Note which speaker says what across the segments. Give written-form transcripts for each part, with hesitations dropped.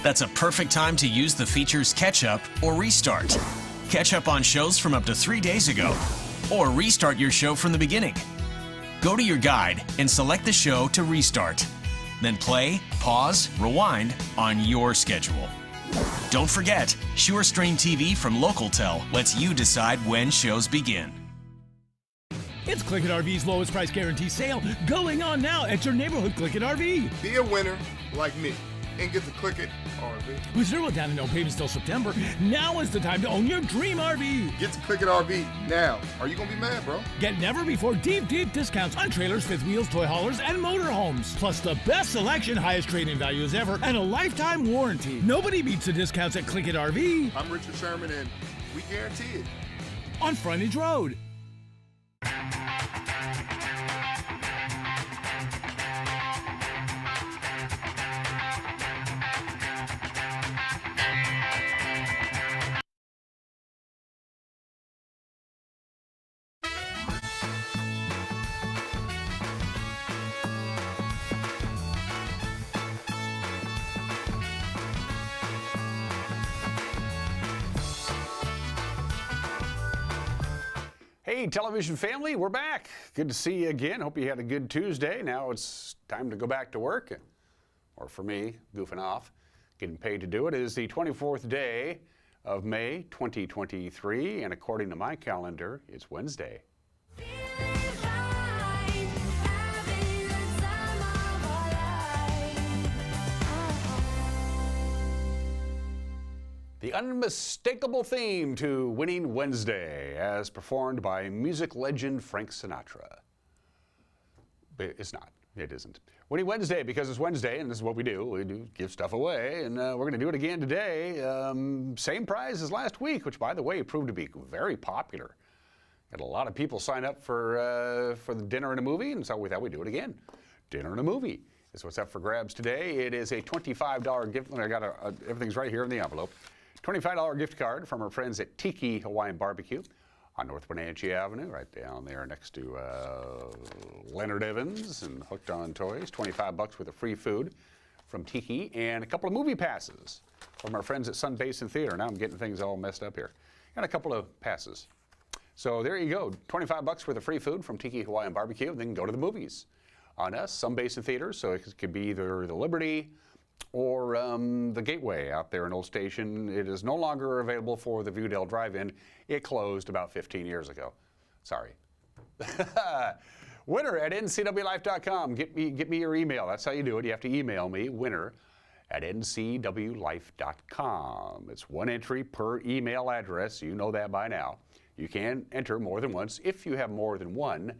Speaker 1: That's a perfect time to use the features Catch Up or Restart. Catch up on shows from up to 3 days ago, or restart your show from the beginning. Go to your guide and select the show to restart. Then play, pause, rewind on your schedule. Don't forget, SureStream TV from LocalTel lets you decide when shows begin.
Speaker 2: It's Click It RV's lowest price guarantee sale going on now at your neighborhood Click It RV.
Speaker 3: Be a winner like me and get to Click It RV.
Speaker 2: With 0 down and no payments till September, now is the time to own your dream RV.
Speaker 3: Get to Click It RV now. Are you going to be mad, bro?
Speaker 2: Get never before deep discounts on trailers, fifth wheels, toy haulers, and motorhomes. Plus the best selection, highest trade-in values ever, and a lifetime warranty. Nobody beats the discounts at Click It RV.
Speaker 3: I'm Richard Sherman, and we guarantee it.
Speaker 2: On Frontage Road.
Speaker 4: Hey, television family, we're back. Good to see you again. Hope you had a good Tuesday. Now it's time to go back to work, or for me, goofing off, getting paid to do it. It is the 24th day of May 2023, and according to my calendar, it's Wednesday. The unmistakable theme to Winning Wednesday, as performed by music legend Frank Sinatra. But it's not. It isn't. Winning Wednesday, because it's Wednesday, and this is what we do. We do give stuff away, and we're going to do it again today. Same prize as last week, which, by the way, proved to be very popular. Had a lot of people sign up for the dinner and a movie, and so we thought we'd do it again. Dinner and a movie is what's up for grabs today. It is a $25 gift. I got everything's right here in the envelope. $25 gift card from our friends at Tiki Hawaiian Barbecue on North Wenatchee Avenue, right down there next to Leonard Evans and Hooked on Toys. $25 worth of free food from Tiki, and a couple of movie passes from our friends at Sun Basin Theater. Now I'm getting things all messed up here. And a couple of passes. So there you go, $25 worth of free food from Tiki Hawaiian Barbecue. Then go to the movies on us, Sun Basin Theater. So it could be either the Liberty or the Gateway out there in Old Station. It is no longer available for the Viewdale Drive-In. It closed about 15 years ago. Sorry. Winner at ncwlife.com. Get me your email. That's how you do it. You have to email me, winner at ncwlife.com. It's one entry per email address. You know that by now. You can enter more than once if you have more than one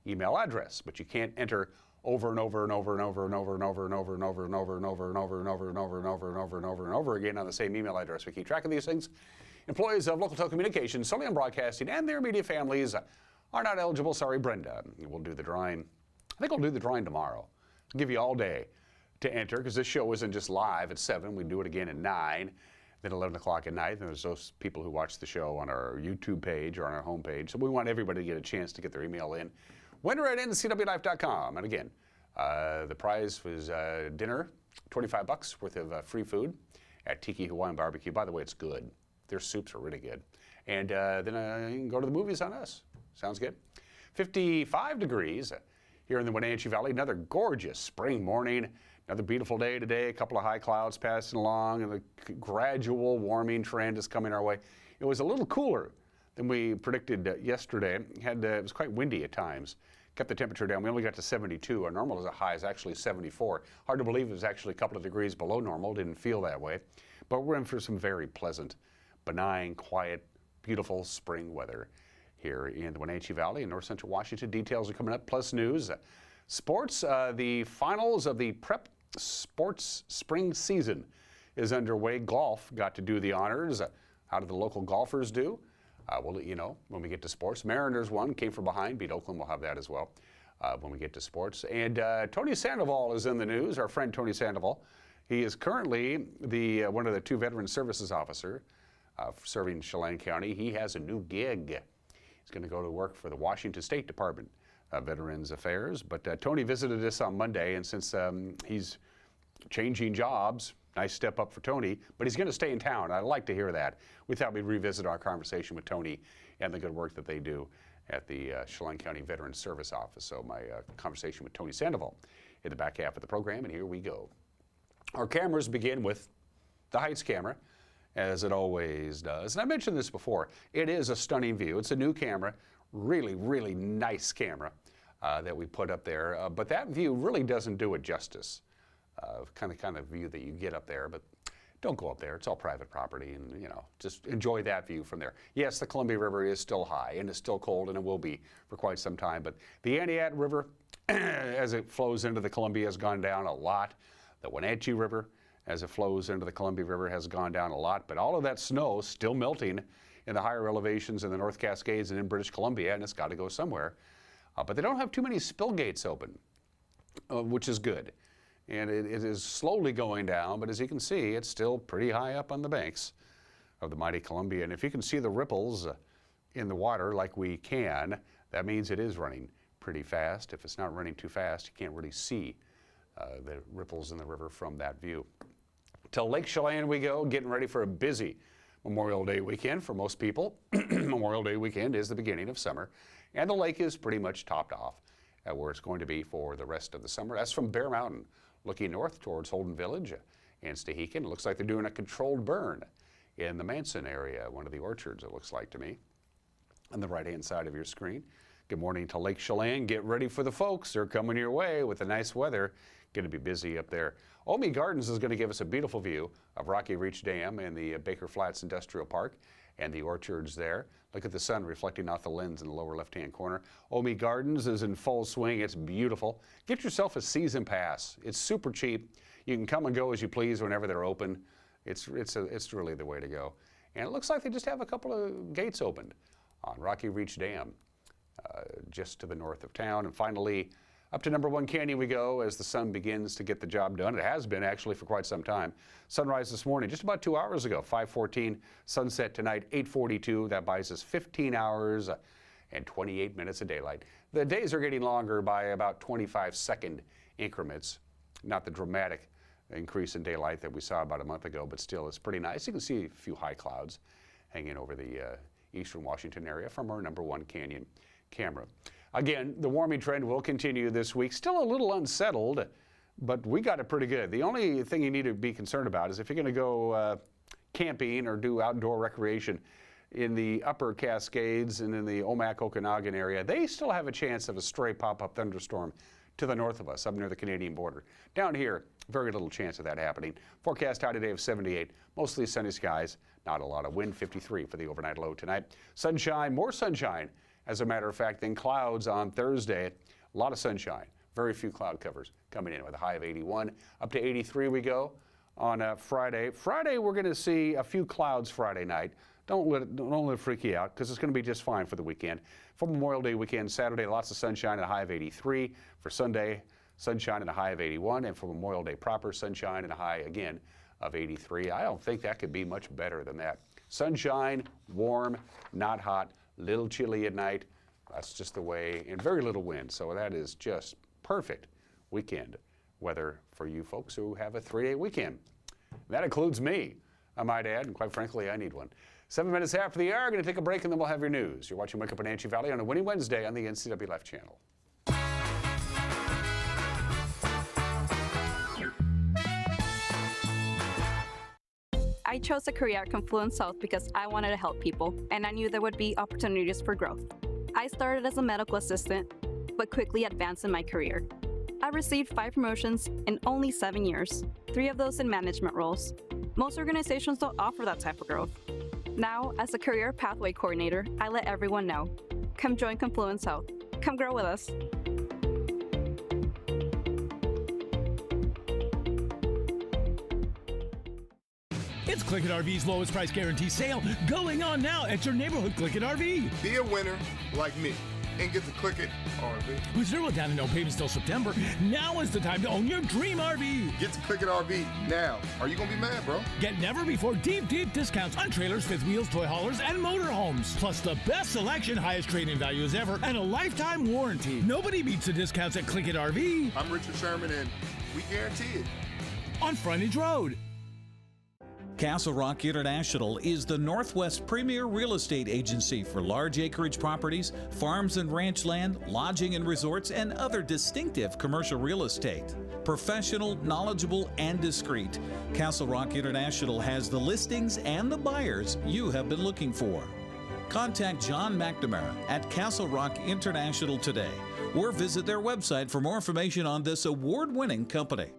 Speaker 4: email address, but you can't enter over and over and over and over and over and over and over and over and over and over and over and over and over and over and over and over and over again on the same email address. We keep track of these things. Employees of Local Telecommunications, Solely on Broadcasting, and their immediate families are not eligible. Sorry, Brenda. We'll do the drawing. I think we'll do the drawing tomorrow. I'll give you all day to enter, because this show isn't just live at 7. We do it again at 9, then 11 o'clock at night. And there's those people who watch the show on our YouTube page or on our homepage. So we want everybody to get a chance to get their email in. Winner at ncwlife.com. And again, the prize was dinner, $25 worth of free food at Tiki Hawaiian Barbecue. By the way, it's good. Their soups are really good. And then you can go to the movies on us. Sounds good. 55 degrees here in the Wenatchee Valley. Another gorgeous spring morning. Another beautiful day today. A couple of high clouds passing along, and the gradual warming trend is coming our way. It was a little cooler than we predicted yesterday. It was quite windy at times. Kept the temperature down. We only got to 72. Our normal as a high is actually 74. Hard to believe it was actually a couple of degrees below normal. Didn't feel that way. But we're in for some very pleasant, benign, quiet, beautiful spring weather here in the Wenatchee Valley in north central Washington. Details are coming up, plus news. Sports, the finals of the prep sports spring season is underway. Golf got to do the honors. How did the local golfers do? We'll let you know when we get to sports. Mariners won, came from behind, beat Oakland. We'll have that as well when we get to sports. And Tony Sandoval is in the news, our friend Tony Sandoval. He is currently one of the 2 veteran services officer serving Chelan County. He has a new gig. He's going to go to work for the Washington State Department of Veterans Affairs. But Tony visited us on Monday, and since he's changing jobs Nice step up for Tony, but he's going to stay in town. I'd like to hear that. We thought we'd revisit our conversation with Tony and the good work that they do at the Chelan County Veterans Service Office. So my conversation with Tony Sandoval in the back half of the program, and here we go. Our cameras begin with the Heights camera, as it always does. And I mentioned this before. It is a stunning view. It's a new camera, really, really nice camera that we put up there. But that view really doesn't do it justice. Kind of view that you get up there, but don't go up there. It's all private property, and just enjoy that view from there. Yes, the Columbia River is still high and it's still cold, and it will be for quite some time. But the Aniat River, as it flows into the Columbia, has gone down a lot. The Wenatchee River, as it flows into the Columbia River, has gone down a lot. But all of that snow is still melting in the higher elevations in the North Cascades and in British Columbia, and it's got to go somewhere. But they don't have too many spill gates open, which is good. And it is slowly going down, but as you can see, it's still pretty high up on the banks of the mighty Columbia. And if you can see the ripples in the water like we can, that means it is running pretty fast. If it's not running too fast, you can't really see the ripples in the river from that view. Till Lake Chelan we go, getting ready for a busy Memorial Day weekend for most people. Memorial Day weekend is the beginning of summer, and the lake is pretty much topped off at where it's going to be for the rest of the summer. That's from Bear Mountain, looking north towards Holden Village and Stehekin. It looks like they're doing a controlled burn in the Manson area, one of the orchards, it looks like to me, on the right-hand side of your screen. Good morning to Lake Chelan. Get ready for the folks. They're coming your way with the nice weather. Going to be busy up there. Omi Gardens is going to give us a beautiful view of Rocky Reach Dam and the Baker Flats Industrial Park and the orchards there. Look at the sun reflecting off the lens in the lower left-hand corner. Omi Gardens is in full swing. It's beautiful. Get yourself a season pass. It's super cheap. You can come and go as you please whenever they're open. It's really the way to go. And it looks like they just have a couple of gates opened on Rocky Reach Dam, just to the north of town. And finally, up to number 1 Canyon we go as the sun begins to get the job done. It has been actually for quite some time. Sunrise this morning, just about 2 hours ago, 5:14. Sunset tonight, 8:42. That buys us 15 hours and 28 minutes of daylight. The days are getting longer by about 25-second increments. Not the dramatic increase in daylight that we saw about a month ago, but still it's pretty nice. You can see a few high clouds hanging over the eastern Washington area from our number 1 Canyon camera. Again, the warming trend will continue this week. Still a little unsettled, but we got it pretty good. The only thing you need to be concerned about is if you're going to go camping or do outdoor recreation in the upper Cascades and in the Omak-Okanagan area, they still have a chance of a stray pop-up thunderstorm to the north of us, up near the Canadian border. Down here, very little chance of that happening. Forecast high today of 78, mostly sunny skies, not a lot of wind, 53 for the overnight low tonight. Sunshine, more sunshine, as a matter of fact, than clouds on Thursday. A lot of sunshine, very few cloud covers coming in with a high of 81. Up to 83 we go on Friday. Friday, we're going to see a few clouds Friday night. Don't let it freak you out, because it's going to be just fine for the weekend. For Memorial Day weekend, Saturday, lots of sunshine and a high of 83. For Sunday, sunshine and a high of 81. And for Memorial Day proper, sunshine and a high, again, of 83. I don't think that could be much better than that. Sunshine, warm, not hot, little chilly at night. That's just the way, and very little wind. So that is just perfect weekend weather for you folks who have a 3-day weekend. That includes me, I might add, and quite frankly, I need one. 7 minutes after the hour, going to take a break, and then we'll have your news. You're watching Wake Up Wenatchee Valley on a winning Wednesday on the NCW Life channel.
Speaker 5: I chose a career at Confluence South because I wanted to help people, and I knew there would be opportunities for growth. I started as a medical assistant, but quickly advanced in my career. I received 5 promotions in only 7 years, 3 of those in management roles. Most organizations don't offer that type of growth. Now, as a career pathway coordinator, I let everyone know. Come join Confluence South. Come grow with us.
Speaker 2: It's Click It RV's lowest price guarantee sale going on now at your neighborhood Click It RV.
Speaker 3: Be a winner like me and get the Click It RV.
Speaker 2: With 0 down and no payments till September, now is the time to own your dream RV.
Speaker 3: Get to Click It RV now. Are you going to be mad, bro?
Speaker 2: Get never before deep discounts on trailers, fifth wheels, toy haulers, and motorhomes. Plus the best selection, highest trade-in values ever, and a lifetime warranty. Nobody beats the discounts at Click It RV.
Speaker 3: I'm Richard Sherman, and we guarantee it.
Speaker 2: On Frontage Road.
Speaker 6: Castle Rock International is the Northwest premier real estate agency for large acreage properties, farms and ranch land, lodging and resorts, and other distinctive commercial real estate. Professional, knowledgeable, and discreet, Castle Rock International has the listings and the buyers you have been looking for. Contact John McNamara at Castle Rock International today, or visit their website for more information on this award-winning company.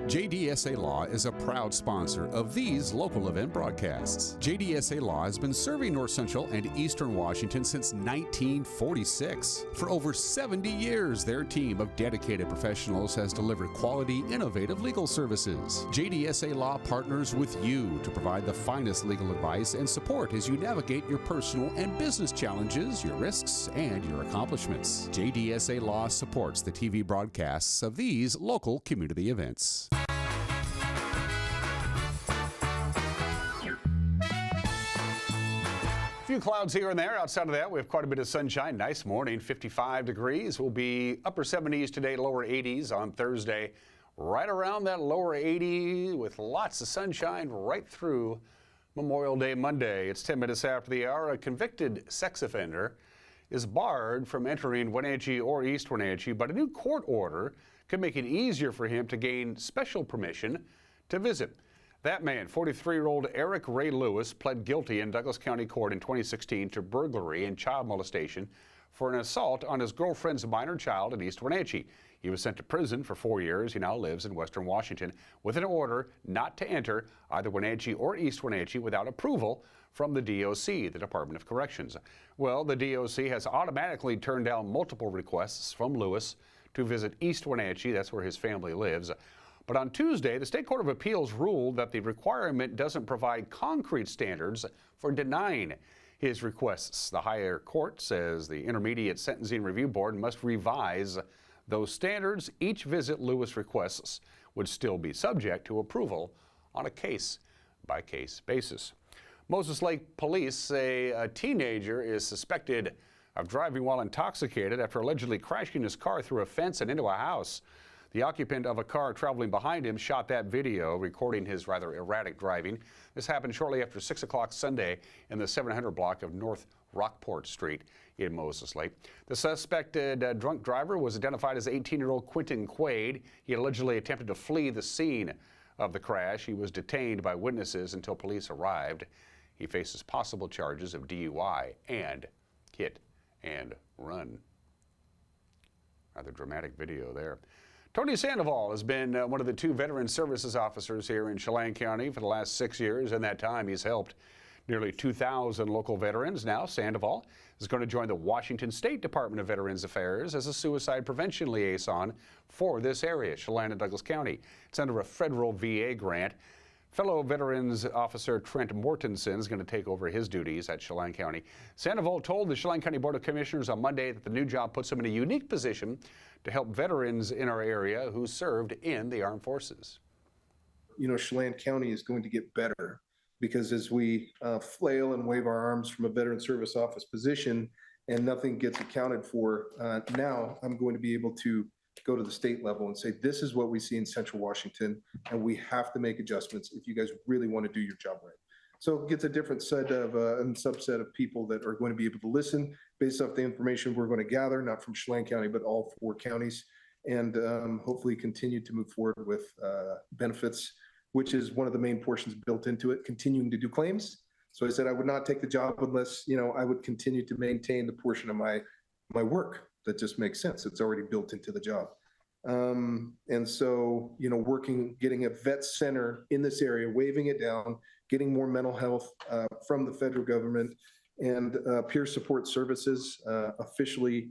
Speaker 7: JDSA Law is a proud sponsor of these local event broadcasts. JDSA Law has been serving North Central and Eastern Washington since 1946. For over 70 years, their team of dedicated professionals has delivered quality, innovative legal services. JDSA Law partners with you to provide the finest legal advice and support as you navigate your personal and business challenges, your risks, and your accomplishments. JDSA Law supports the TV broadcasts of these local community events.
Speaker 4: A few clouds here and there. Outside of that, we have quite a bit of sunshine. Nice morning, 55 degrees. We'll be upper 70s today, lower 80s on Thursday. Right around that lower 80 with lots of sunshine right through Memorial Day Monday. It's 10 minutes after the hour. A convicted sex offender is barred from entering Wenatchee or East Wenatchee, but a new court order could make it easier for him to gain special permission to visit. That man, 43-year-old Eric Ray Lewis, pled guilty in Douglas County Court in 2016 to burglary and child molestation for an assault on his girlfriend's minor child in East Wenatchee. He was sent to prison for 4 years. He now lives in Western Washington with an order not to enter either Wenatchee or East Wenatchee without approval from the DOC, the Department of Corrections. Well, the DOC has automatically turned down multiple requests from Lewis to visit East Wenatchee. That's where his family lives. But on Tuesday, the State Court of Appeals ruled that the requirement doesn't provide concrete standards for denying his requests. The higher court says the Intermediate Sentencing Review Board must revise those standards. Each visit Lewis requests would still be subject to approval on a case-by-case basis. Moses Lake police say a teenager is suspected of driving while intoxicated after allegedly crashing his car through a fence and into a house. The occupant of a car traveling behind him shot that video, recording his rather erratic driving. This happened shortly after 6 o'clock Sunday in the 700 block of North Rockport Street in Moses Lake. The suspected drunk driver was identified as 18-year-old Quentin Quaid. He allegedly attempted to flee the scene of the crash. He was detained by witnesses until police arrived. He faces possible charges of DUI and hit and run. Rather dramatic video there. Tony Sandoval has been one of the 2 veteran services officers here in Chelan County for the last 6 years. In that time, he's helped nearly 2,000 local veterans. Now, Sandoval is going to join the Washington State Department of Veterans Affairs as a suicide prevention liaison for this area, Chelan and Douglas County. It's under a federal VA grant. Fellow Veterans Officer Trent Mortensen is going to take over his duties at Chelan County. Sandoval told the Chelan County Board of Commissioners on Monday that the new job puts him in a unique position to help veterans in our area who served in the armed forces.
Speaker 8: You know, Chelan County is going to get better because as we flail and wave our arms from a veteran service office position and nothing gets accounted for, now I'm going to be able to go to the state level and say, this is what we see in Central Washington, and we have to make adjustments if you guys really want to do your job right. So it gets a different set of and subset of people that are going to be able to listen based off the information we're going to gather, not from Chelan County, but all 4 counties, and hopefully continue to move forward with benefits, which is one of the main portions built into it, continuing to do claims. So I said I would not take the job unless, you know, I would continue to maintain the portion of my work that just makes sense. It's already built into the job. And so, you know, getting a vet center in this area, waving it down, getting more mental health from the federal government, and peer support services, officially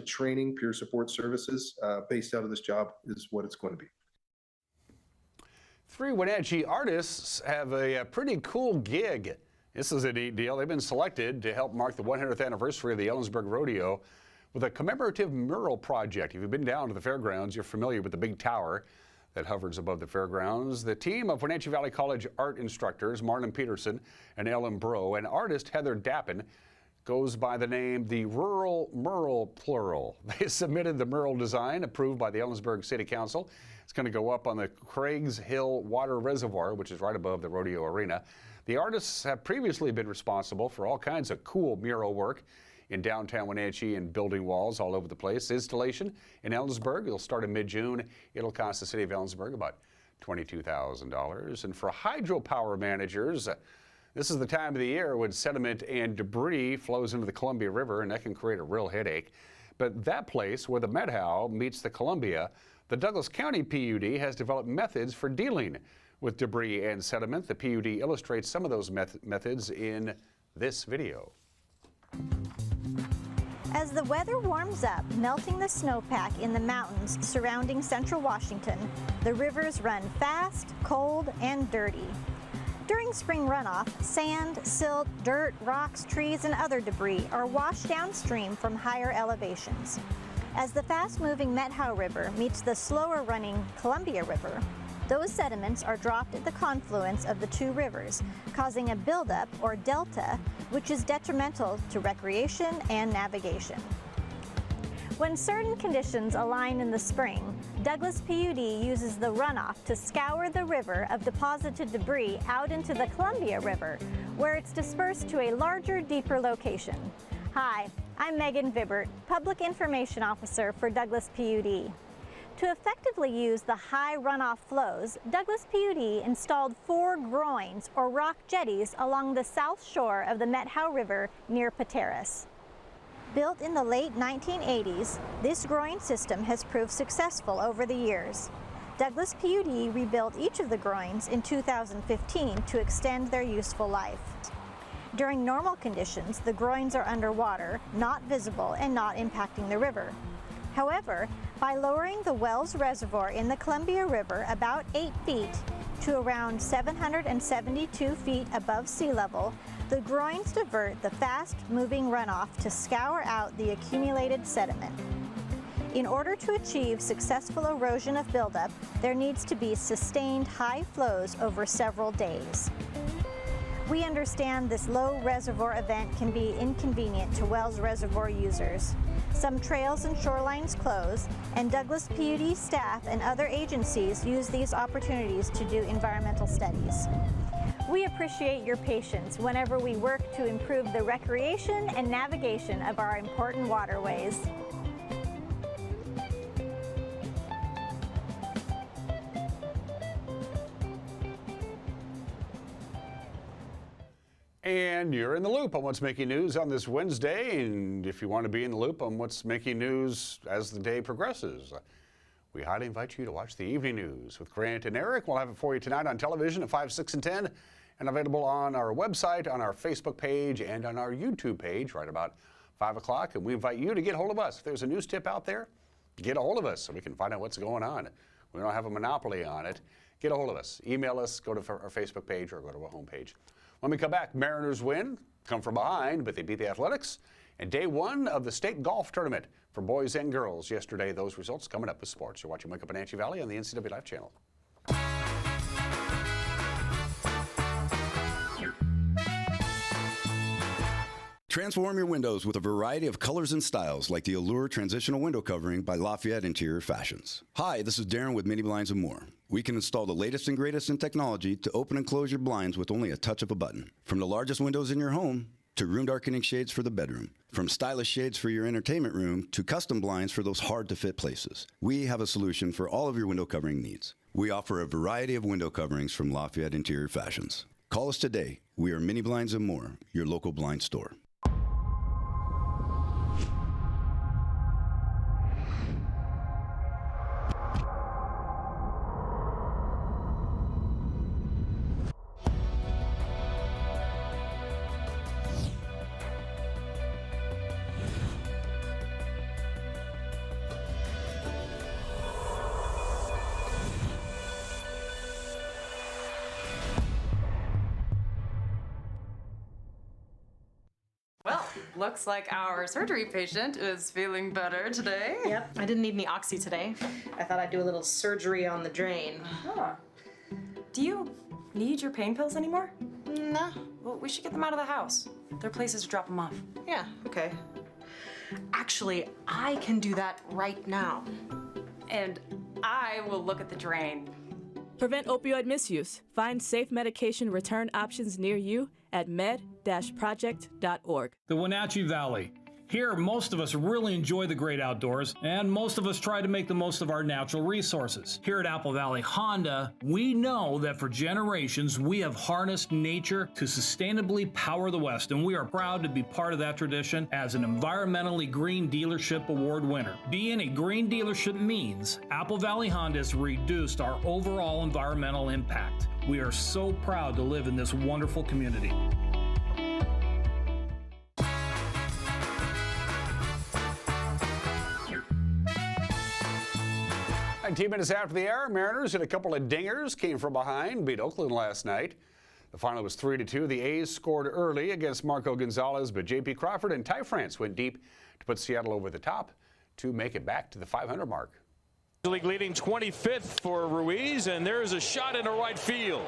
Speaker 8: training peer support services based out of this job is what it's going to be.
Speaker 4: 3 Wenatchee artists have a pretty cool gig. This is a neat deal. They've been selected to help mark the 100th anniversary of the Ellensburg Rodeo with a commemorative mural project. If you've been down to the fairgrounds, you're familiar with the big tower that hovers above the fairgrounds. The team of Wenatchee Valley College art instructors, Marlon Peterson and Ellen Bro, and artist Heather Dappin, goes by the name the Rural Mural Plural. They submitted the mural design approved by the Ellensburg City Council. It's going to go up on the Craigs Hill Water Reservoir, which is right above the rodeo arena. The artists have previously been responsible for all kinds of cool mural work in downtown Wenatchee and building walls all over the place. Installation in Ellensburg, it'll start in mid-June. It'll cost the city of Ellensburg about $22,000. And for hydropower managers, this is the time of the year when sediment and debris flows into the Columbia River, and that can create a real headache. But that place where the Methow meets the Columbia, the Douglas County PUD has developed methods for dealing with debris and sediment. The PUD illustrates some of those methods in this video.
Speaker 9: As the weather warms up, melting the snowpack in the mountains surrounding central Washington, the rivers run fast, cold, and dirty. During spring runoff, sand, silt, dirt, rocks, trees, and other debris are washed downstream from higher elevations. As the fast-moving Methow River meets the slower-running Columbia River, those sediments are dropped at the confluence of the two rivers, causing a buildup, or delta, which is detrimental to recreation and navigation. When certain conditions align in the spring, Douglas PUD uses the runoff to scour the river of deposited debris out into the Columbia River, where it's dispersed to a larger, deeper location. Hi, I'm Megan Vibbert, Public Information Officer for Douglas PUD. To effectively use the high runoff flows, Douglas PUD installed 4 groins, or rock jetties, along the south shore of the Methow River near Pateros. Built in the late 1980s, this groin system has proved successful over the years. Douglas PUD rebuilt each of the groins in 2015 to extend their useful life. During normal conditions, the groins are underwater, not visible, and not impacting the river. However, by lowering the Wells Reservoir in the Columbia River about 8 feet to around 772 feet above sea level, the groins divert the fast-moving runoff to scour out the accumulated sediment. In order to achieve successful erosion of buildup, there needs to be sustained high flows over several days. We understand this low reservoir event can be inconvenient to Wells Reservoir users. Some trails and shorelines close, and Douglas PUD staff and other agencies use these opportunities to do environmental studies. We appreciate your patience whenever we work to improve the recreation and navigation of our important waterways.
Speaker 4: And you're in the loop on what's making news on this Wednesday. And if you want to be in the loop on what's making news as the day progresses, we highly invite you to watch the evening news with Grant and Eric. We'll have it for you tonight on television at 5, 6, and 10, and available on our website, on our Facebook page, and on our YouTube page right about 5 o'clock. And we invite you to get a hold of us. If there's a news tip out there, get a hold of us so we can find out what's going on. We don't have a monopoly on it. Get a hold of us. Email us, go to our Facebook page, or go to our homepage. When we come back, Mariners win, come from behind, but they beat the Athletics. And day 1 of the state golf tournament for boys and girls yesterday. Those results coming up with sports. You're watching Wake Up Wenatchee Valley on the NCW Life channel.
Speaker 10: Transform your windows with a variety of colors and styles like the Allure Transitional Window Covering by Lafayette Interior Fashions. Hi, this is Darren with Mini Blinds and More. We can install the latest and greatest in technology to open and close your blinds with only a touch of a button. From the largest windows in your home to room darkening shades for the bedroom. From stylish shades for your entertainment room to custom blinds for those hard-to-fit places. We have a solution for all of your window covering needs. We offer a variety of window coverings from Lafayette Interior Fashions. Call us today. We are Mini Blinds and More, your local blind store.
Speaker 11: Well, looks like our surgery patient is feeling better today.
Speaker 12: Yep, I didn't need any oxy today. I thought I'd do a little surgery on the drain.
Speaker 11: Huh. Do you need your pain pills anymore?
Speaker 12: No.
Speaker 11: Well, we should get them out of the house. There are places to drop them off.
Speaker 12: Yeah, okay. Actually, I can do that right now.
Speaker 11: And I will look at the drain.
Speaker 13: Prevent opioid misuse. Find safe medication return options near you at med-project.org.
Speaker 2: The Wenatchee Valley. Here, most of us really enjoy the great outdoors, and most of us try to make the most of our natural resources. Here at Apple Valley Honda, we know that for generations, we have harnessed nature to sustainably power the West, and we are proud to be part of that tradition as an environmentally green dealership award winner. Being a green dealership means Apple Valley Honda has reduced our overall environmental impact. We are so proud to live in this wonderful community.
Speaker 4: 19 minutes after the hour, Mariners hit a couple of dingers, came from behind, beat Oakland last night. The final was 3-2. The A's scored early against Marco Gonzalez, but J.P. Crawford and Ty France went deep to put Seattle over the top to make it back to the 500 mark.
Speaker 14: League leading 25th for Ruiz, and there's a shot into right field.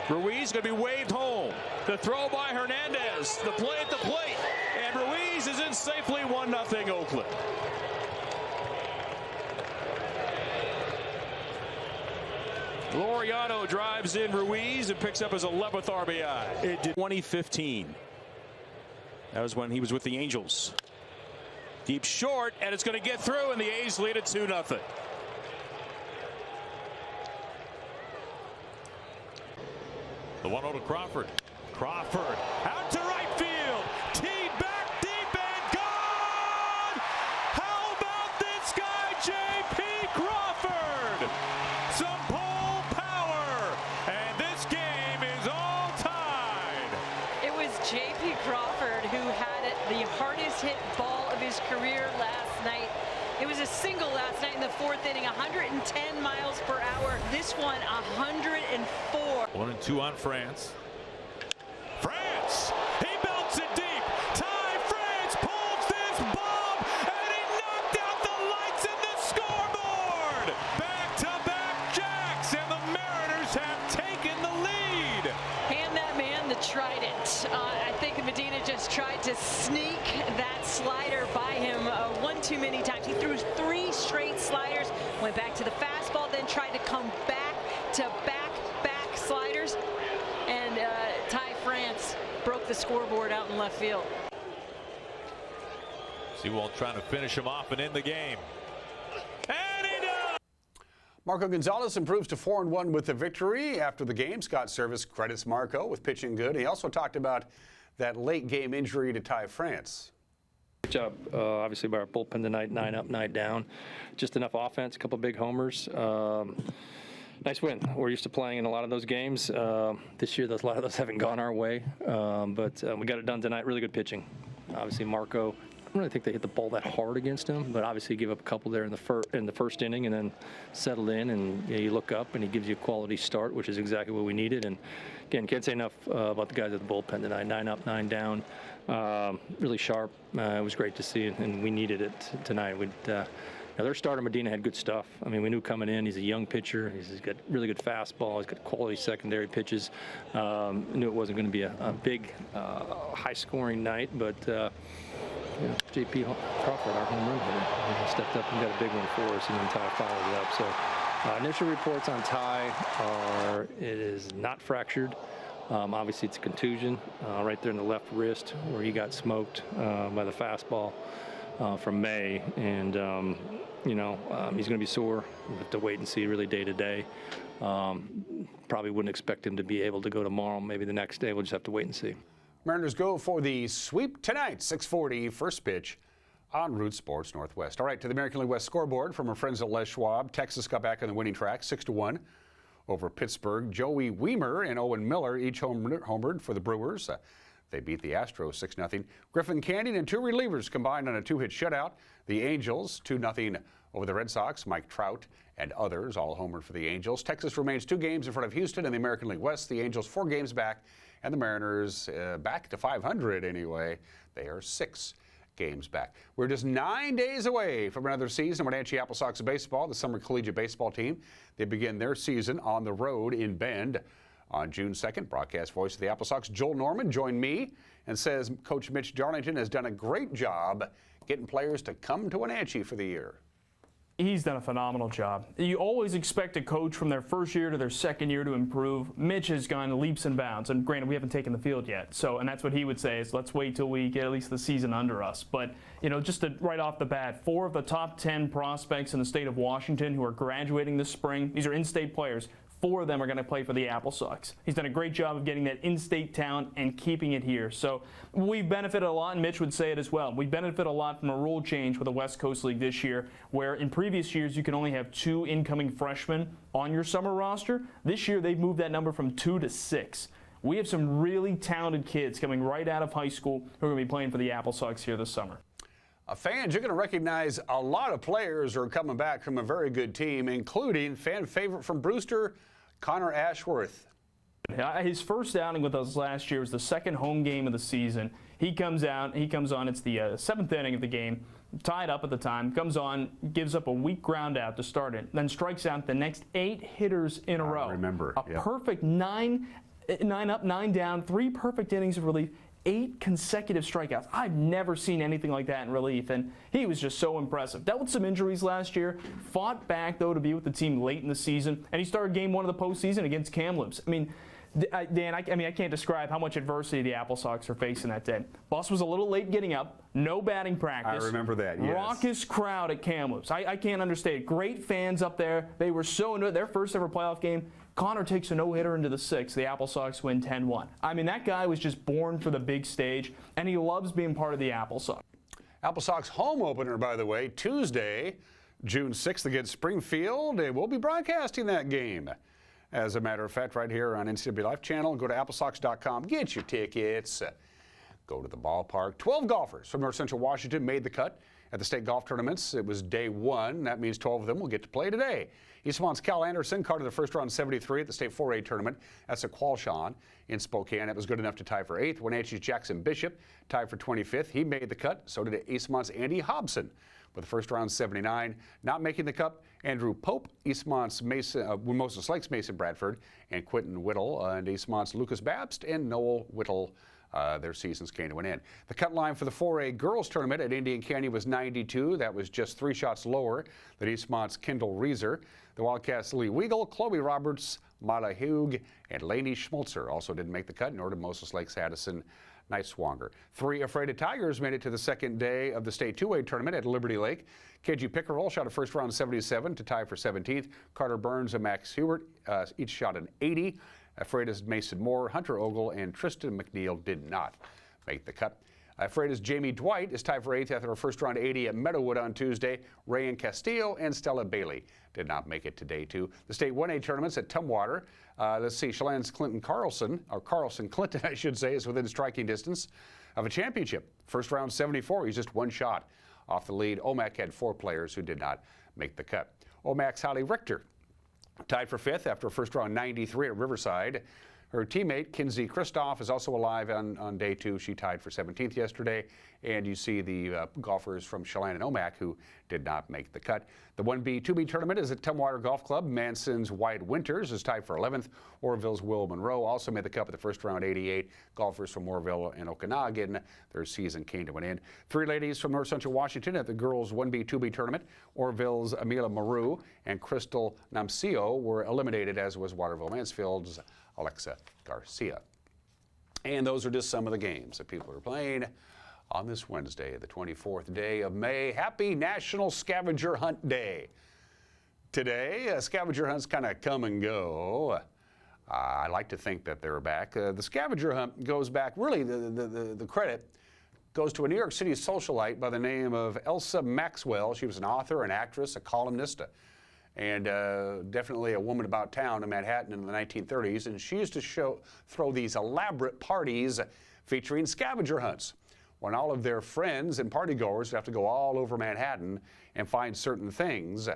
Speaker 14: Ruiz going to be waved home. The throw by Hernandez. The play at the plate, and Ruiz is in safely. 1-0 Oakland. Laureano drives in Ruiz and picks up his 11th RBI. It did 2015. That was when he was with the Angels. Deep short, and it's going to get through, and the A's lead it 2-0. The 1-0 to Crawford. Crawford out to right field. Teed back deep and gone! How about this guy, J.P. Crawford? Some pole power, and this game is all tied.
Speaker 15: It was J.P. Crawford who had the hardest hit ball of his career last night. It was a single last night in the fourth inning, 110 miles per hour. This one, 104.
Speaker 14: 1-2 on France. France! He belts it deep. Ty France pulls this bomb, and he knocked out the lights in the scoreboard. Back-to-back jacks, and the Mariners have taken the lead.
Speaker 15: Hand that man the trident. I think Medina just tried to sneak that slider by him one too many times. He threw 3 straight sliders, went back to the fastball, then tried to come back to back sliders, and Ty France broke the scoreboard out in left field.
Speaker 14: Sewell trying to finish him off and end the game. And he does!
Speaker 4: Marco Gonzalez improves to 4-1 with the victory after the game. Scott Service credits Marco with pitching good. He also talked about that late game injury to Ty France.
Speaker 16: Good job, obviously, by our bullpen tonight, 9 up, 9 down. Just enough offense, a couple big homers. Nice win. We're used to playing in a lot of those games. This year, a lot of those haven't gone our way, but we got it done tonight. Really good pitching. Obviously, Marco, I don't really think they hit the ball that hard against him, but obviously he gave up a couple there in the first inning and then settled in, and you look up and he gives you a quality start, which is exactly what we needed. And again, can't say enough about the guys at the bullpen tonight. 9 up, 9 down. Really sharp. It was great to see, and we needed it tonight. Their starter, Medina, had good stuff. I mean, we knew coming in, he's a young pitcher. He's got really good fastball. He's got quality secondary pitches. Knew it wasn't going to be a big, high-scoring night, but J.P. Crawford, our home run hitter, stepped up and got a big one for us, and then Ty followed it up. So initial reports on Ty are it is not fractured. Obviously, it's a contusion right there in the left wrist where he got smoked by the fastball from May, and he's going to be sore. We'll have to wait and see really day to day. Probably wouldn't expect him to be able to go tomorrow, maybe the next day. We'll just have to wait and see.
Speaker 4: Mariners go for the sweep tonight, 6:40 first pitch on Root Sports Northwest. All right, to the American League West scoreboard from our friends at Les Schwab. Texas got back on the winning track, 6-1 over Pittsburgh. Joey Wiemer and Owen Miller each homered for the Brewers. They beat the Astros 6-0. Griffin Canning and 2 relievers combined on a 2-hit shutout. The Angels 2-0 over the Red Sox. Mike Trout and others all homered for the Angels. Texas remains 2 games in front of Houston in the American League West. The Angels 4 games back, and the Mariners back to 500 anyway. They are 6 games back. We're just 9 days away from another season of Wenatchee Apple Sox baseball. The summer collegiate baseball team, they begin their season on the road in Bend on June 2nd. Broadcast voice of the Apple Sox, Joel Norman, joined me and says Coach Mitch Darlington has done a great job getting players to come to Wenatchee for the year.
Speaker 17: He's done a phenomenal job. You always expect a coach from their first year to their second year to improve. Mitch has gone leaps and bounds, and granted, we haven't taken the field yet. And that's what he would say is let's wait till we get at least the season under us. But, just right off the bat, 4 of the top 10 prospects in the state of Washington who are graduating this spring, these are in-state players. 4 of them are going to play for the Apple Sox. He's done a great job of getting that in-state talent and keeping it here. So we've benefited a lot, and Mitch would say it as well. We benefit a lot from a rule change with the West Coast League this year, where in previous years you can only have 2 incoming freshmen on your summer roster. This year they've moved that number from 2 to 6. We have some really talented kids coming right out of high school who are going to be playing for the Apple Sox here this summer.
Speaker 4: Fans, you're going to recognize a lot of players who are coming back from a very good team, including fan favorite from Brewster, Connor Ashworth.
Speaker 17: His first outing with us last year was the second home game of the season. He comes on, it's the 7th inning of the game, tied up at the time, comes on, gives up a weak ground out to start it, then strikes out the next 8 hitters in a row.
Speaker 4: I remember.
Speaker 17: Perfect 9 up, 9 down, 3 perfect innings of relief. 8 consecutive strikeouts. I've never seen anything like that in relief, and he was just so impressive. Dealt with some injuries last year, fought back, though, to be with the team late in the season, and he started game 1 of the postseason against Kamloops. I mean, Dan, I can't describe how much adversity the Apple Sox are facing that day. Bus was a little late getting up, no batting practice.
Speaker 4: I remember that, yes.
Speaker 17: Raucous crowd at Kamloops. I can't understand. Great fans up there. They were so into it. Their first ever playoff game. Connor takes a no-hitter into the 6th. The Apple Sox win 10-1. I mean, that guy was just born for the big stage, and he loves being part of the Apple Sox.
Speaker 4: Apple Sox home opener, by the way, Tuesday, June 6th against Springfield. We'll be broadcasting that game. As a matter of fact, right here on NCW Life Channel, go to applesox.com, get your tickets, go to the ballpark. 12 golfers from North Central Washington made the cut at the state golf tournaments. It was day 1. That means 12 of them will get to play today. East Mont's Cal Anderson carded the first round 73 at the state 4A tournament. That's at Qualshawn in Spokane. It was good enough to tie for 8th. Wenatchee's Jackson Bishop tied for 25th. He made the cut. So did East Mont's Andy Hobson with the first round 79. Not making the cut, Andrew Pope, East Mont's Moses Lakes Mason Bradford, and Quentin Whittle, and East Mont's Lucas Babst and Noel Whittle. Their seasons came to an end. The cut line for the 4A girls tournament at Indian Canyon was 92. That was just 3 shots lower than Eastmont's Kendall Reeser. The Wildcats' Lee Weagle, Chloe Roberts, Mala Hugh, and Lainey Schmulzer also didn't make the cut, nor did Moses Lakes Addison Nightswanger. 3 Afraid of Tigers made it to the second day of the state 2A tournament at Liberty Lake. KG Pickerel shot a first round 77 to tie for 17th. Carter Burns and Max Hewart each shot an 80. Afraida's Mason Moore, Hunter Ogle, and Tristan McNeil did not make the cut. Afraida's Jamie Dwight is tied for 8th after a first round 80 at Meadowood on Tuesday. Rayan Castillo and Stella Bailey did not make it to day 2. The state 1A tournaments at Tumwater. Let's see, Chelan's Clinton Carlson, or Carlson Clinton, I should say, is within striking distance of a championship. First round 74, he's just 1 shot off the lead. Omak had 4 players who did not make the cut. Omak's Holly Richter tied for 5th after a first round 93 at Riverside. Her teammate, Kinsey Kristoff, is also alive on day 2. She tied for 17th yesterday. And you see the golfers from Chelan and Omak who did not make the cut. The 1B, 2B tournament is at Tumwater Golf Club. Manson's Wyatt Winters is tied for 11th. Orville's Will Monroe also made the cut at the first round 88. Golfers from Orville and Okanagan, their season came to an end. 3 ladies from North Central Washington at the girls 1B, 2B tournament. Orville's Amila Maru and Crystal Namcio were eliminated, as was Waterville Mansfield's Alexa Garcia. And those are just some of the games that people are playing on this Wednesday, the 24th day of May. Happy National Scavenger Hunt Day. Today, scavenger hunts kind of come and go. I like to think that they're back. The scavenger hunt goes back, really the credit goes to a New York City socialite by the name of Elsa Maxwell. She was an author, an actress, a columnist, and definitely a woman about town in Manhattan in the 1930s. And she used to throw these elaborate parties featuring scavenger hunts, when all of their friends and partygoers would have to go all over Manhattan and find certain things.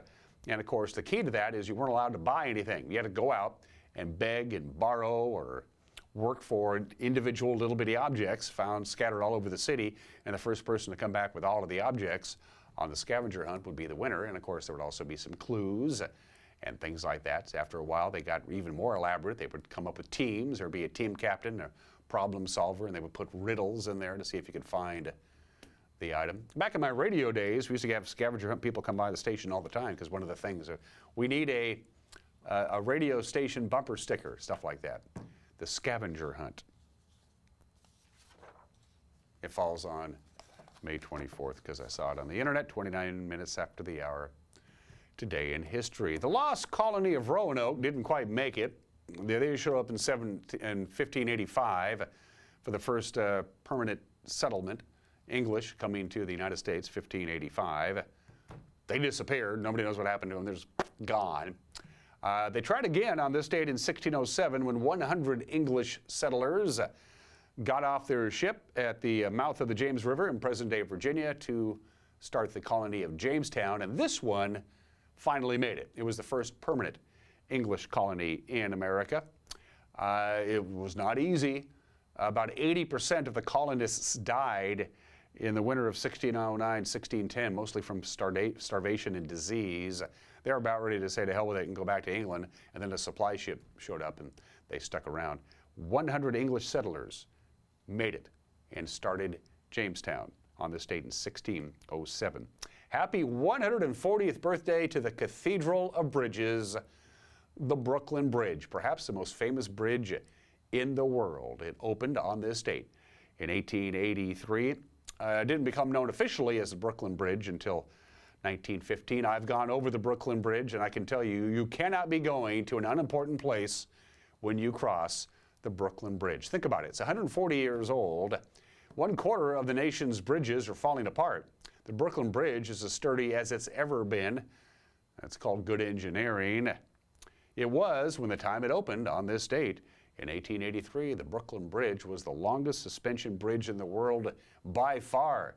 Speaker 4: And of course, the key to that is you weren't allowed to buy anything. You had to go out and beg and borrow or work for individual little bitty objects found scattered all over the city, and the first person to come back with all of the objects on the scavenger hunt would be the winner. And of course, there would also be some clues and things like that. So after a while, they got even more elaborate. They would come up with teams. There would be a team captain, a problem solver, and they would put riddles in there to see if you could find the item. Back in my radio days, we used to have scavenger hunt people come by the station all the time, because one of the things, we need a radio station bumper sticker, stuff like that. The scavenger hunt. It falls on May 24th, because I saw it on the internet 29 minutes after the hour. Today in history. The lost colony of Roanoke didn't quite make it. They showed up in 1585 for the first permanent settlement. English coming to the United States, 1585. They disappeared. Nobody knows what happened to them. They're just gone. They tried again on this date in 1607 when 100 English settlers got off their ship at the mouth of the James River in present-day Virginia to start the colony of Jamestown, and this one finally made it. It was the first permanent English colony in America. It was not easy. About 80% of the colonists died in the winter of 1609-1610, mostly from starvation and disease. They were about ready to say to hell with it and go back to England, and then a supply ship showed up and they stuck around. 100 English settlers made it and started Jamestown on this date in 1607. Happy 140th birthday to the Cathedral of Bridges, the Brooklyn Bridge, perhaps the most famous bridge in the world. It opened on this date in 1883. It didn't become known officially as the Brooklyn Bridge until 1915. I've gone over the Brooklyn Bridge, and I can tell you, you cannot be going to an unimportant place when you cross the Brooklyn Bridge. Think about it. It's 140 years old. 1/4 of the nation's bridges are falling apart. The Brooklyn Bridge is as sturdy as it's ever been. That's called good engineering. It was when the time it opened on this date. In 1883, the Brooklyn Bridge was the longest suspension bridge in the world by far.